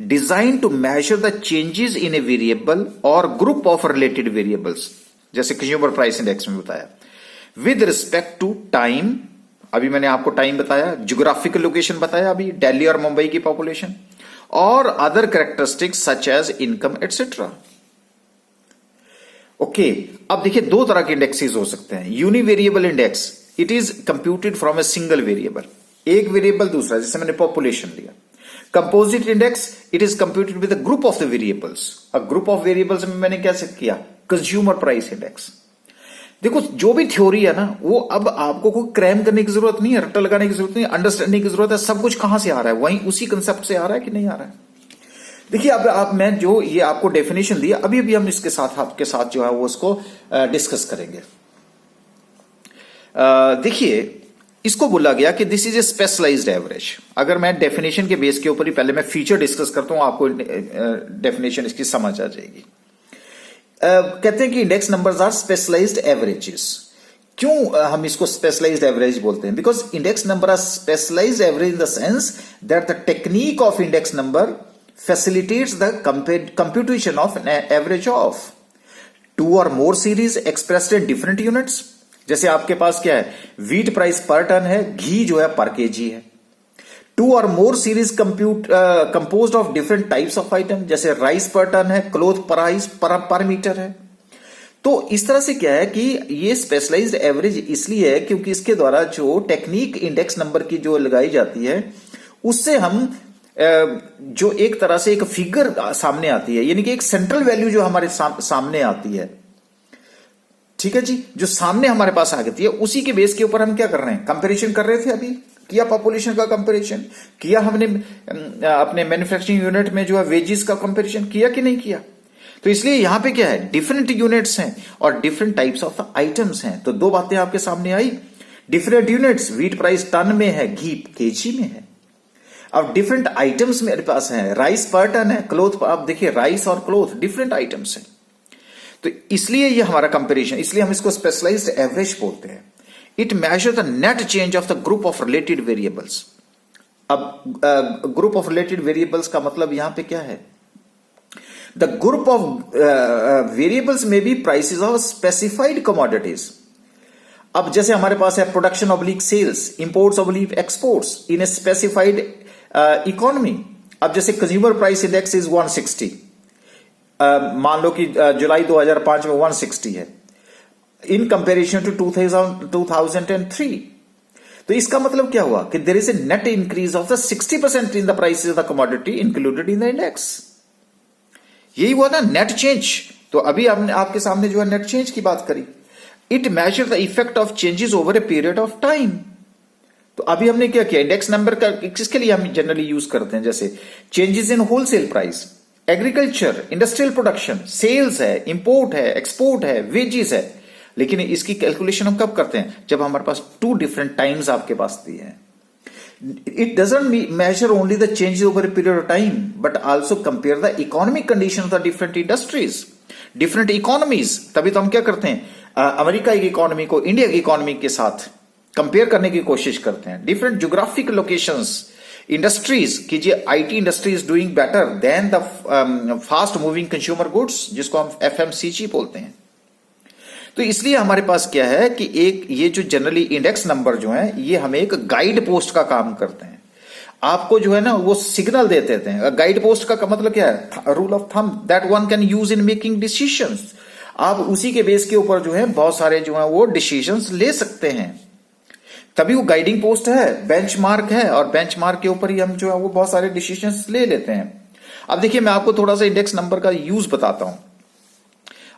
Design to measure the changes in a variable और ग्रुप ऑफ रिलेटेड वेरिएबल्स, जैसे कंज्यूमर प्राइस इंडेक्स में बताया, विद रिस्पेक्ट टू टाइम. अभी मैंने आपको टाइम बताया, ज्योग्राफिकल लोकेशन बताया अभी, दिल्ली और मुंबई की पॉपुलेशन, और other characteristics such as income etcetera. Okay. अब देखिए, दो तरह के इंडेक्सेस हो सकते हैं. Univariable index, it is computed from a single variable, एक वेरिएबल दूसरा, जैसे मैंने पॉपुलेशन लिया. Composite index, it is computed with a group of the variables. अब ग्रुप ऑफ वेरिएबल्स में मैंने कैसे किया, कंज्यूमर प्राइस इंडेक्स। देखो जो भी थ्योरी है ना, वो अब आपको कोई क्रैम करने की जरूरत नहीं है, रट्टा लगाने की जरूरत नहीं है, अंडरस्टैंडिंग की जरूरत है। सब कुछ कहां से आ रहा है, वहीं उसी कंसेप्ट से आ रहा है कि नहीं आ रहा है। देखिए अब आप, मैं जो ये आपको डेफिनेशन दिया, अभी भी हम इसके साथ आपके साथ जो है वो उसको डिस्कस करेंगे। देखिए इसको बोला गया कि this is a specialised average. अगर मैं डेफिनेशन के बेस के ऊपर ही पहले मैं फीचर डिस्कस करता हूं, आपको डेफिनेशन इसकी समझ आ जाएगी। कहते हैं कि index numbers are specialised averages. क्यों हम इसको स्पेशलाइज्ड एवरेज बोलते हैं? Because index number are specialised average in the sense that the technique of index number facilitates the computation of an average of two or more series expressed in different units। जैसे आपके पास क्या है, wheat price पर ton है, घी जो है पर KG है। Two or more series composed of different types of item, जैसे राइस पर टन है, क्लोथ प्राइस पर मीटर है। तो इस तरह से क्या है कि ये स्पेशलाइज्ड एवरेज इसलिए है क्योंकि इसके द्वारा जो टेक्निक इंडेक्स नंबर की जो लगाई जाती है, उससे हम जो एक तरह से एक फिगर सामने आती है, यानी कि एक सेंट्रल वैल्यू जो हमारे सामने आती है, ठीक है जी, जो सामने हमारे पास आ जाती है, उसी के बेस के ऊपर हम क्या कर रहे हैं, कंपैरिजन कर रहे थे। अभी किया पॉपुलेशन का कंपैरिजन, किया हमने अपने मैन्युफैक्चरिंग यूनिट में जो है वेजेस का कंपैरिजन किया कि नहीं किया। तो इसलिए यहां पे क्या है, डिफरेंट यूनिट्स हैं और डिफरेंट टाइप्स ऑफ आइटम्स हैं। तो दो बातें आपके सामने आई, different units, wheat price ton में है, घी केजी में है। अब डिफरेंट आइटम्स मेरे पास हैं, राइस पर टन है, क्लोथ, आप देखिए राइस और क्लोथ डिफरेंट आइटम्स हैं। तो इसलिए ये हमारा कंपैरिजन, इसलिए हम इसको स्पेशलाइज्ड एवरेज बोलते हैं। It measure the net change of the group of related variables. अब ग्रुप ऑफ रिलेटेड वेरिएबल्स का मतलब यहां पे क्या है, द ग्रुप ऑफ वेरिएबल्स में be prices of specified commodities. अब जैसे हमारे पास है production oblique sales, imports oblique exports in a specified economy. अब जैसे कंज्यूमर प्राइस इंडेक्स इज 160, मान लो कि जुलाई 2005 में 160 है, इन कंपैरिजन टू 2003। तो इसका मतलब क्या हुआ कि there is a net increase of the 60% in the prices of the commodity included in the index. यही हुआ ना नेट चेंज। तो अभी हमने आपके सामने जो है नेट चेंज की बात करी। It measure the effect of changes over a period of time. तो अभी हमने क्या किया, इंडेक्स नंबर का किसके लिए हम जनरली यूज करते हैं, जैसे changes in wholesale price, agriculture, industrial production, sales है, इंपोर्ट है, एक्सपोर्ट है, वेजेस है। लेकिन इसकी कैलकुलेशन हम कब करते हैं, जब हमारे पास टू डिफरेंट टाइम्स आपके पास दिए हैं। It doesn't measure only the changes over a period of time but also compare the economic condition of the different industries, different economies. तभी तो हम क्या करते हैं, अमेरिका की इकोनॉमी को इंडिया की इकोनॉमी के साथ कंपेयर करने की कोशिश करते हैं। डिफरेंट ज्योग्राफिक लोकेशंस, इंडस्ट्रीज कीजिए, IT industry is doing better than the fast moving consumer goods, जिसको हम एफएमसीजी बोलते हैं। तो इसलिए हमारे पास क्या है कि एक ये जो जनरली इंडेक्स नंबर जो है, ये हमें एक गाइड पोस्ट का काम करते हैं। आपको जो है ना वो सिग्नल देते हैं। गाइड पोस्ट का मतलब क्या है, rule of thumb that one can use in making decisions. आप उसी के बेस के ऊपर जो है बहुत सारे जो है वो डिसीजंस ले सकते हैं। तभी वो गाइडिंग पोस्ट है, बेंचमार्क है, और बेंचमार्क के ऊपर ही हम जो है वो बहुत सारे डिसीजंस ले लेते हैं। अब देखिए मैं आपको थोड़ा सा इंडेक्स नंबर का यूज बताता हूं।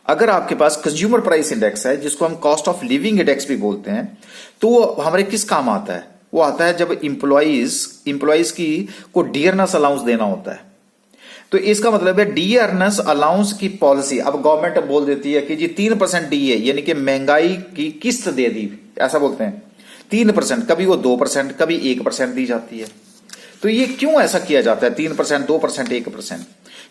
अगर आपके पास कंज्यूमर प्राइस इंडेक्स है, जिसको हम कॉस्ट ऑफ लिविंग इंडेक्स भी बोलते हैं, तो वो हमारे किस काम आता है, वो आता है जब इंप्लॉइज की को डियरनेस अलाउंस देना होता है। तो इसका मतलब है डियरनेस अलाउंस की पॉलिसी। अब गवर्नमेंट बोल देती है कि जी 3% डीए, यानी कि महंगाई की किस्त दे दी, ऐसा बोलते हैं 3%, कभी वो 2%, कभी 1% दी जाती है। तो ये क्यों ऐसा किया जाता है, 3%, 2%, 1%?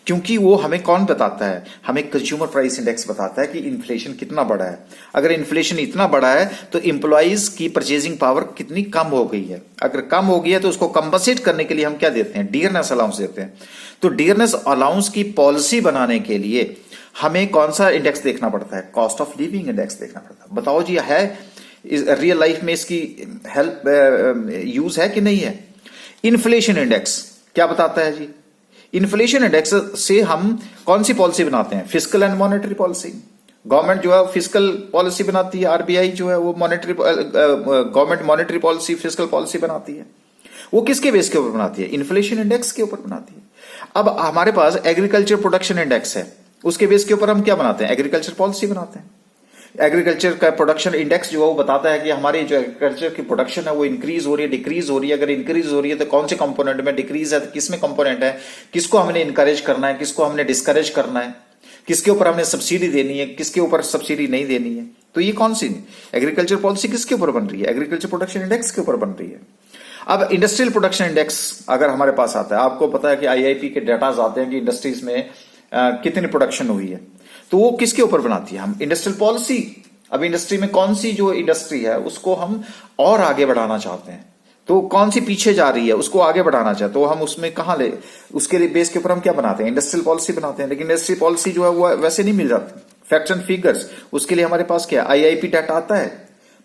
क्योंकि वो हमें कौन बताता है, हमें कंज्यूमर प्राइस इंडेक्स बताता है कि इन्फ्लेशन कितना बड़ा है। अगर इन्फ्लेशन इतना बड़ा है तो इंप्लॉइज की परचेजिंग पावर कितनी कम हो गई है। अगर कम हो गई है तो उसको कंपनसेट करने के लिए हम क्या देते हैं, डियरनेस अलाउंस देते हैं। तो डियरनेस अलाउंस की पॉलिसी बनाने के लिए हमें कौन सा इंडेक्स देखना पड़ता है, कॉस्ट ऑफ लिविंग इंडेक्स देखना पड़ता है। बताओ जी, है रियल लाइफ में इसकी हेल्प यूज है कि नहीं है? इन्फ्लेशन इंडेक्स क्या बताता है जी? इन्फ्लेशन इंडेक्स से हम कौन सी पॉलिसी बनाते हैं, fiscal and monetary policy. Government जो है फिस्कल पॉलिसी बनाती है, आरबीआई जो है वो government monetary policy, fiscal policy बनाती है। वो किसके बेस के ऊपर बनाती है, इन्फ्लेशन इंडेक्स के ऊपर बनाती है। अब हमारे पास एग्रीकल्चर प्रोडक्शन इंडेक्स है, उसके बेस के ऊपर हम क्या बनाते हैं, एग्रीकल्चर पॉलिसी बनाते हैं। एग्रीकल्चर का प्रोडक्शन इंडेक्स जो है वो बताता है कि हमारी जो एग्रीकल्चर की प्रोडक्शन है वो इंक्रीज हो रही है, डिक्रीज हो रही है। अगर इंक्रीज हो रही है तो कौन से कंपोनेंट में, डिक्रीज है तो किस में कंपोनेंट है, किसको हमने इनकरेज करना है, किसको हमने डिस्करेज करना है, किसके ऊपर हमने सब्सिडी देनी है, किसके ऊपर सब्सिडी नहीं देनी है। तो ये कौन सी एग्रीकल्चर पॉलिसी किसके ऊपर बन रही है, एग्रीकल्चर प्रोडक्शन इंडेक्स के ऊपर बन रही है। अब इंडस्ट्रियल प्रोडक्शन इंडेक्स अगर हमारे पास आता है, आपको पता है कि आईआईपी के डाटाज आते हैं कि इंडस्ट्रीज में कितनी प्रोडक्शन हुई है, तो वो किसके ऊपर बनाती है, हम इंडस्ट्रियल पॉलिसी। अब इंडस्ट्री में कौन सी जो इंडस्ट्री है उसको हम और आगे बढ़ाना चाहते हैं, तो कौन सी पीछे जा रही है उसको आगे बढ़ाना चाहते, तो हम उसमें कहां ले, उसके लिए बेस के ऊपर हम क्या बनाते हैं, इंडस्ट्रियल पॉलिसी बनाते हैं। लेकिन इंडस्ट्रियल पॉलिसी जो है वो वैसे नहीं मिल जाती, फैक्ट्स एंड फिगर्स। उसके लिए हमारे पास क्या, आईआईपी डाटा आता है,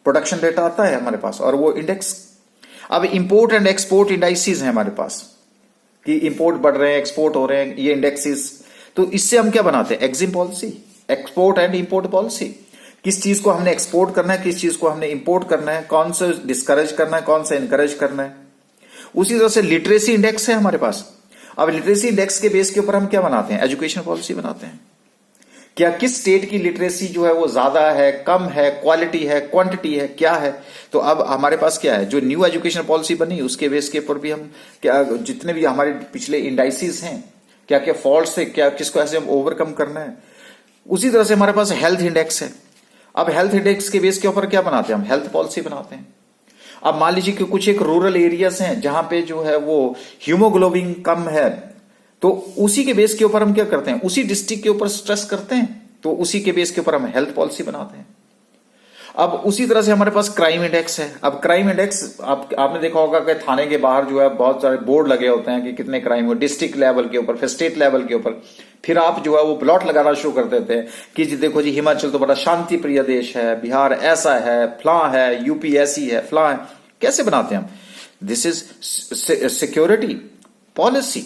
प्रोडक्शन डाटा आता है हमारे पास, और वो इंडेक्स। अब इंपोर्ट एंड एक्सपोर्ट इंडाइसिस है हमारे पास कि इंपोर्ट बढ़ रहे हैं, एक्सपोर्ट हो रहे हैं, ये इंडेक्सिस। तो इससे हम क्या बनाते हैं, EXIM policy, export and import policy. किस चीज को हमने एक्सपोर्ट करना है, किस चीज को हमने इंपोर्ट करना है, कौन सा डिस्करेज करना है, कौन सा इनकरेज करना है। उसी तरह से लिटरेसी इंडेक्स है हमारे पास। अब लिटरेसी इंडेक्स के बेस के ऊपर हम क्या बनाते हैं, एजुकेशन पॉलिसी बनाते हैं। क्या किस स्टेट की लिटरेसी जो है वो ज्यादा है, कम है, क्वालिटी है, क्वांटिटी है, क्या है। तो अब हमारे पास क्या है, जो न्यू एजुकेशन पॉलिसी बनी उसके बेस के ऊपर भी हम क्या, जितने भी हमारे पिछले इंडाइसिस हैं, क्या क्या फॉल्ट है, क्या किसको ऐसे हम ओवरकम करना है। उसी तरह से हमारे पास हेल्थ इंडेक्स है। अब हेल्थ इंडेक्स के बेस के ऊपर क्या बनाते हैं, हम हेल्थ पॉलिसी बनाते हैं। अब मान लीजिए कि कुछ एक रूरल एरियाज हैं जहां पे जो है वो हीमोग्लोबिन कम है, तो उसी के बेस के ऊपर हम क्या करते हैं, उसी डिस्ट्रिक्ट के ऊपर स्ट्रेस करते हैं, तो उसी के बेस के ऊपर हम हेल्थ पॉलिसी बनाते हैं। अब उसी तरह से हमारे पास क्राइम इंडेक्स है। अब क्राइम इंडेक्स आपने देखा होगा कि थाने के बाहर जो है बहुत सारे बोर्ड लगे होते हैं कि कितने क्राइम हो, डिस्ट्रिक्ट लेवल के ऊपर, फिर स्टेट लेवल के ऊपर। फिर आप जो है वो प्लॉट लगाना शुरू कर देते हैं कि जी देखो जी हिमाचल तो बड़ा शांति प्रिय देश है, बिहार ऐसा है, फ्लां है, यूपी ऐसी है, फ्लां है। कैसे बनाते हैं हम, दिस इज सिक्योरिटी पॉलिसी।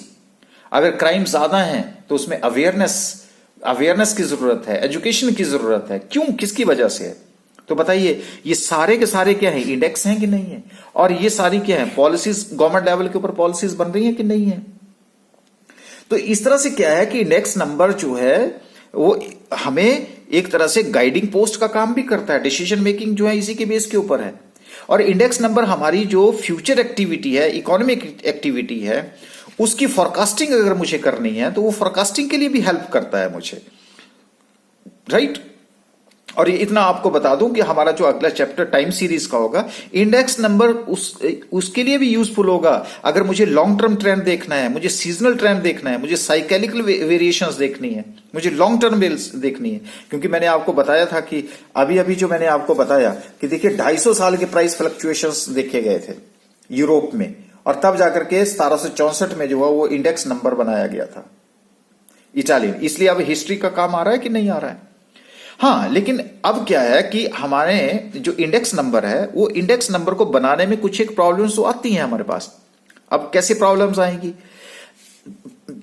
अगर क्राइम ज्यादा है तो उसमें अवेयरनेस की जरूरत है, एजुकेशन की जरूरत है। क्यों, किसकी वजह से है, तो बताइए ये सारे के सारे क्या है, इंडेक्स हैं कि नहीं है। और ये सारी क्या है, पॉलिसीज, गवर्नमेंट लेवल के ऊपर पॉलिसीज बन रही हैं कि नहीं है। तो इस तरह से क्या है कि इंडेक्स नंबर जो है वो हमें एक तरह से गाइडिंग पोस्ट का काम भी करता है। डिसीजन मेकिंग जो है इसी के बेस के ऊपर है। और इंडेक्स नंबर हमारी जो फ्यूचर एक्टिविटी है, इकोनॉमिक एक्टिविटी है, उसकी फोरकास्टिंग अगर मुझे करनी है तो वो फोरकास्टिंग के लिए भी हेल्प करता है मुझे, राइट। और ये इतना आपको बता दूं कि हमारा जो अगला चैप्टर टाइम सीरीज का होगा, इंडेक्स नंबर उसके लिए भी यूजफुल होगा अगर मुझे लॉन्ग टर्म ट्रेंड देखना है, मुझे सीजनल ट्रेंड देखना है, मुझे साइकिलिकल वेरिएशंस देखनी है, मुझे लॉन्ग टर्म वेल्स देखनी है। क्योंकि मैंने आपको बताया था कि अभी जो मैंने आपको बताया कि देखिए 250 साल के प्राइस फ्लक्चुएशंस देखे गए थे यूरोप में, और तब जाकर के 1764 में जो है वो इंडेक्स नंबर बनाया गया था इटालियन। इसलिए अब हिस्ट्री का काम आ रहा है कि नहीं आ रहा है। हाँ, लेकिन अब क्या है कि हमारे जो इंडेक्स नंबर है वो इंडेक्स नंबर को बनाने में कुछ एक प्रॉब्लम्स तो आती हैं हमारे पास। अब कैसे प्रॉब्लम्स आएंगी,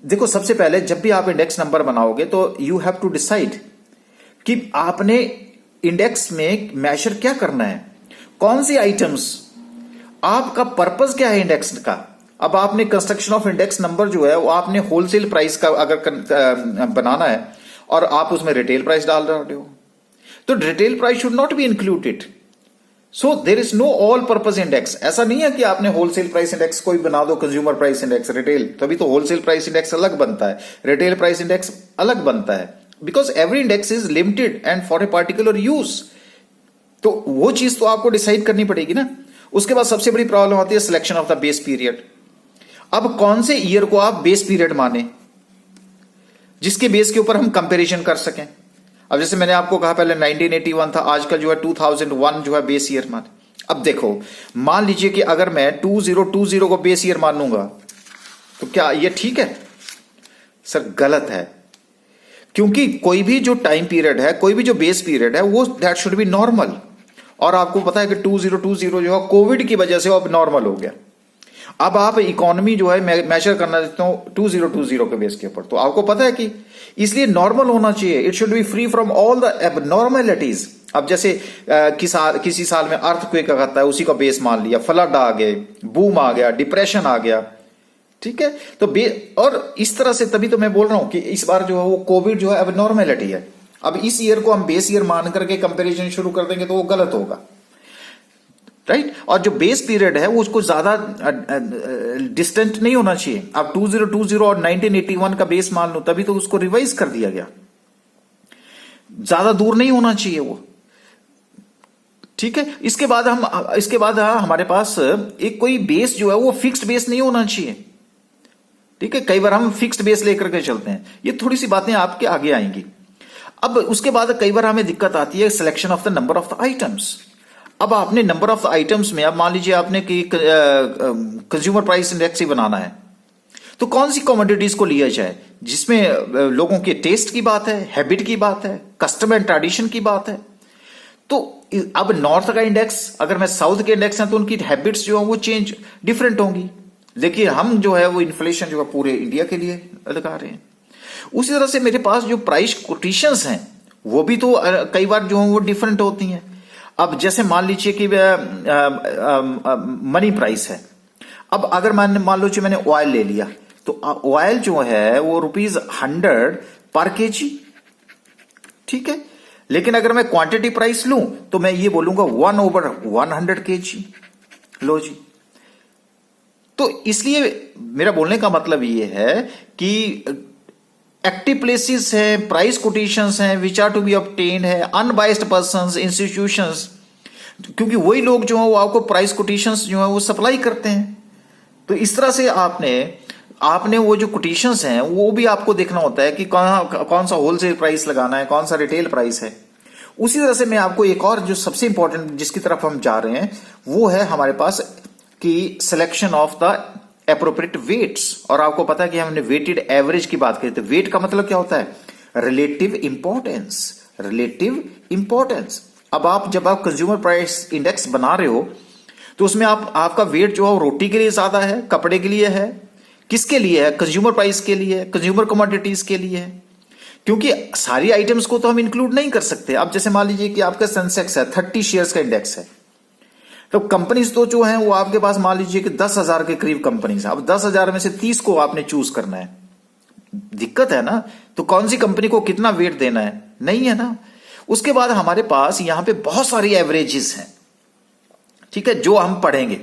देखो सबसे पहले जब भी आप इंडेक्स नंबर बनाओगे तो यू हैव टू डिसाइड कि आपने इंडेक्स में मेजर क्या करना है, कौन सी आइटम्स, आपका पर्पस क्या है इंडेक्स का। अब आपने कंस्ट्रक्शन ऑफ इंडेक्स नंबर जो है वो आपने होलसेल प्राइस का अगर बनाना है और आप उसमें रिटेल प्राइस डाल रहे हो, तो retail price should not be included. So there is no all purpose index. ऐसा नहीं है कि आपने होलसेल प्राइस इंडेक्स कोई बना दो, कंज्यूमर प्राइस इंडेक्स, रिटेल, तभी तो होलसेल प्राइस इंडेक्स अलग बनता है, रिटेल प्राइस इंडेक्स अलग बनता है, because every index is limited and for a particular use. तो वो चीज तो आपको डिसाइड करनी पड़ेगी ना। उसके बाद सबसे बड़ी प्रॉब्लम आती है selection of the base period. अब कौन से ईयर को आप बेस पीरियड माने जिसके बेस के ऊपर हम कंपैरिजन कर सकें। अब जैसे मैंने आपको कहा पहले 1981 था, आज का जो है 2001 जो है बेस ईयर मान। अब देखो मान लीजिए कि अगर मैं 2020 को बेस ईयर मानूंगा तो क्या ये ठीक है? सर गलत है, क्योंकि कोई भी जो टाइम पीरियड है, कोई भी जो बेस पीरियड है वो दैट शुड बी नॉर्मल। और आपको पता है कि 2020 जो है कोविड की वजह से वो अब नॉर्मल हो गया। अब आप इकोनॉमी जो है मेजर करना चाहते हो 2020 के बेस के ऊपर, तो आपको पता है कि इसलिए नॉर्मल होना चाहिए, it should be free from all the abnormalities. अब जैसे किसी साल में अर्थक्वेक आता है, उसी का बेस मान लिया, फ्लड आ गए, बूम आ गया, डिप्रेशन आ गया, ठीक है। तो और इस तरह से तभी तो मैं बोल रहा हूं कि इस बार जो है वो कोविड जो है अब नॉर्मेलिटी है। अब इस ईयर को हम बेस ईयर मान करके कंपैरिजन शुरू कर देंगे तो वो गलत होगा, राइट। और जो बेस पीरियड है वो उसको ज्यादा डिस्टेंट नहीं होना चाहिए। अब 2020 और 1981 का बेस मान लो, तभी तो उसको रिवाइज कर दिया गया, ज्यादा दूर नहीं होना चाहिए वो, ठीक है। इसके बाद हमारे पास एक कोई बेस जो है वो फिक्स्ड बेस नहीं होना चाहिए, ठीक है। कई बार हम फिक्स्ड बेस लेकर के चलते हैं, ये थोड़ी सी बातें आपके आगे आएंगी। अब उसके बाद कई बार हमें दिक्कत आती है selection of the number of the items. अब आपने नंबर ऑफ द आइटम्स में, अब मान लीजिए आपने कि कंज्यूमर प्राइस इंडेक्स ही बनाना है, तो कौन सी कमोडिटीज को लिया जाए जिसमें लोगों के टेस्ट की बात है, हैबिट की बात है, कस्टम एंड ट्रेडिशन की बात है। तो अब नॉर्थ का इंडेक्स, अगर मैं साउथ के इंडेक्स हैं तो उनकी हैबिट्स जो है वो चेंज डिफरेंट होंगी। देखिए हम जो है वो इन्फ्लेशन जो है पूरे इंडिया के लिए लगा रहे हैं। उसी तरह से मेरे पास जो प्राइस कोटेशंस हैं वो भी तो कई बार जो है वो डिफरेंट होती हैं। अब जैसे मान लीजिए कि मनी प्राइस है। अब अगर मान लो मैंने ऑयल ले लिया, तो ऑयल जो है वो ₹100 पर केजी, ठीक है। लेकिन अगर मैं क्वांटिटी प्राइस लूं तो मैं ये बोलूंगा 1/100 kg, लो जी। तो इसलिए मेरा बोलने का मतलब ये है कि एक्टिव प्लेसेस है, प्राइस कोटेशंस हैं, which are to be obtained है, अनबाइस्ड पर्संस, इंस्टीट्यूशंस, क्योंकि वही लोग जो है वो आपको प्राइस कोटेशंस जो है वो सप्लाई करते हैं। तो इस तरह से आपने वो जो कोटेशंस हैं वो भी आपको देखना होता है कि कौन सा होलसेल प्राइस लगाना है, कौन सा रिटेल प्राइस है। उसी तरह से मैं आपको एक और जो सबसे इंपॉर्टेंट जिसकी तरफ हम जा रहे हैं वो है हमारे पास कि selection of the appropriate weights. और आपको पता है कि हमने वेटेड एवरेज की बात करी, तो वेट का मतलब क्या होता है? Relative importance, relative importance. अब जब आप कंज्यूमर प्राइस इंडेक्स बना रहे हो तो उसमें आपका वेट जो है रोटी के लिए ज्यादा है, कपड़े के लिए है, किसके लिए है? कंज्यूमर प्राइस के लिए, कंज्यूमर कमोडिटीज के लिए है। क्योंकि सारी आइटम्स को तो हम इंक्लूड नहीं कर सकते। अब जैसे मान लीजिए कि आपका सेंसेक्स है, 30 शेयर्स का इंडेक्स है, तो कंपनीज तो जो है वो आपके पास मान लीजिए कि 10,000 के करीब कंपनीज है। अब 10,000 में से 30 को आपने चूज करना है, दिक्कत है ना। तो कौन सी कंपनी को कितना वेट देना है? नहीं है ना। उसके बाद हमारे पास यहां पे बहुत सारी एवरेजेस हैं, ठीक है, जो हम पढ़ेंगे।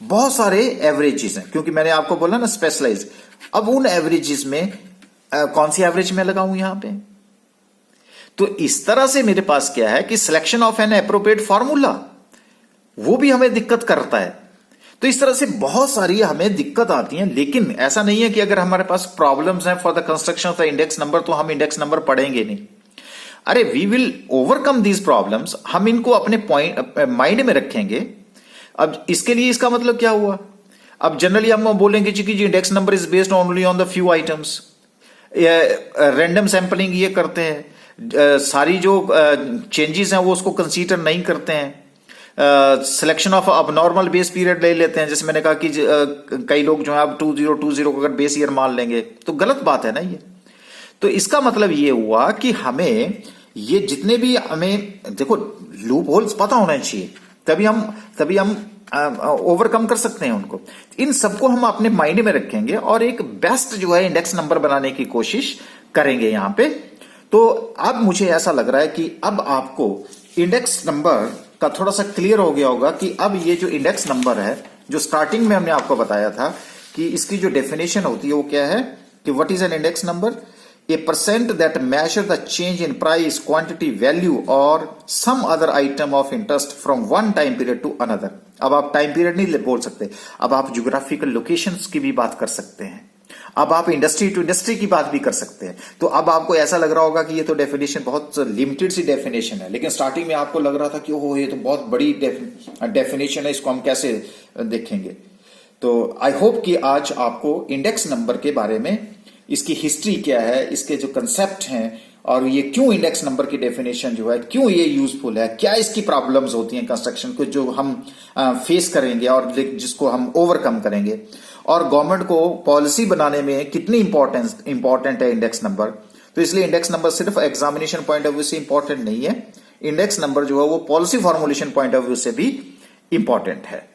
बहुत सारे एवरेजेस हैं, क्योंकि मैंने आपको बोला ना स्पेशलाइज। अब उन एवरेजेस में कौन सी एवरेज में लगाऊं यहां पे? तो इस तरह से मेरे पास क्या है कि selection of N appropriate formula, वो भी हमें दिक्कत करता है। तो इस तरह से बहुत सारी हमें दिक्कत आती है। लेकिन ऐसा नहीं है कि अगर हमारे पास प्रॉब्लम्स हैं for the construction of the index number तो हम इंडेक्स नंबर पढ़ेंगे नहीं। अरे we will overcome these problems, हम इनको अपने पॉइंट माइंड में रखेंगे। अब इसके लिए इसका मतलब क्या हुआ? अब जनरली हम बोलेंगे कि जी index number is based only on the few items, random sampling ये करते हैं, सारी जो चेंजेस हैं वो उसको कंसीडर नहीं करते हैं, selection of abnormal base period ले लेते हैं। जैसे मैंने कहा कि कई लोग जो है अब 2020 को अगर बेस ईयर मान लेंगे तो गलत बात है ना ये। तो इसका मतलब ये हुआ कि हमें ये जितने भी हमें देखो लूप होल्स पता होना चाहिए, तभी हम ओवरकम कर सकते हैं उनको। इन सबको हम अपने माइंड में रखेंगे और एक बेस्ट जो है इंडेक्स नंबर बनाने की कोशिश करेंगे यहां पे। तो अब मुझे ऐसा लग रहा है कि अब आपको इंडेक्स नंबर का थोड़ा सा क्लियर हो गया होगा कि अब ये जो इंडेक्स नंबर है, जो स्टार्टिंग में हमने आपको बताया था कि इसकी जो डेफिनेशन होती है वो क्या है कि what is an index number? A percent that measure the change in price, quantity, value or some other item of interest from one time period to another. अब आप टाइम पीरियड नहीं बोल सकते, अब आप ज्योग्राफिकल लोकेशंस की भी बात कर सकते हैं, अब आप इंडस्ट्री टू इंडस्ट्री की बात भी कर सकते हैं। तो अब आपको ऐसा लग रहा होगा कि ये तो डेफिनेशन बहुत लिमिटेड सी डेफिनेशन है, लेकिन स्टार्टिंग में आपको लग रहा था कि ओह ये तो बहुत बड़ी डेफिनेशन है, इसको हम कैसे देखेंगे। तो आई होप कि आज आपको इंडेक्स नंबर के बारे में, इसकी हिस्ट्री क्या है, इसके जो कंसेप्ट हैं और ये क्यों इंडेक्स नंबर की डेफिनेशन जो है क्यों ये यूजफुल है, क्या इसकी प्रॉब्लम्स होती हैं कंस्ट्रक्शन को जो हम फेस करेंगे और जिसको हम ओवरकम करेंगे, और गवर्नमेंट को पॉलिसी बनाने में कितनी इंपॉर्टेंट है इंडेक्स नंबर। तो इसलिए इंडेक्स नंबर सिर्फ एग्जामिनेशन पॉइंट ऑफ व्यू से इंपॉर्टेंट नहीं है, इंडेक्स नंबर जो है वो policy formulation point of view से भी इंपॉर्टेंट है।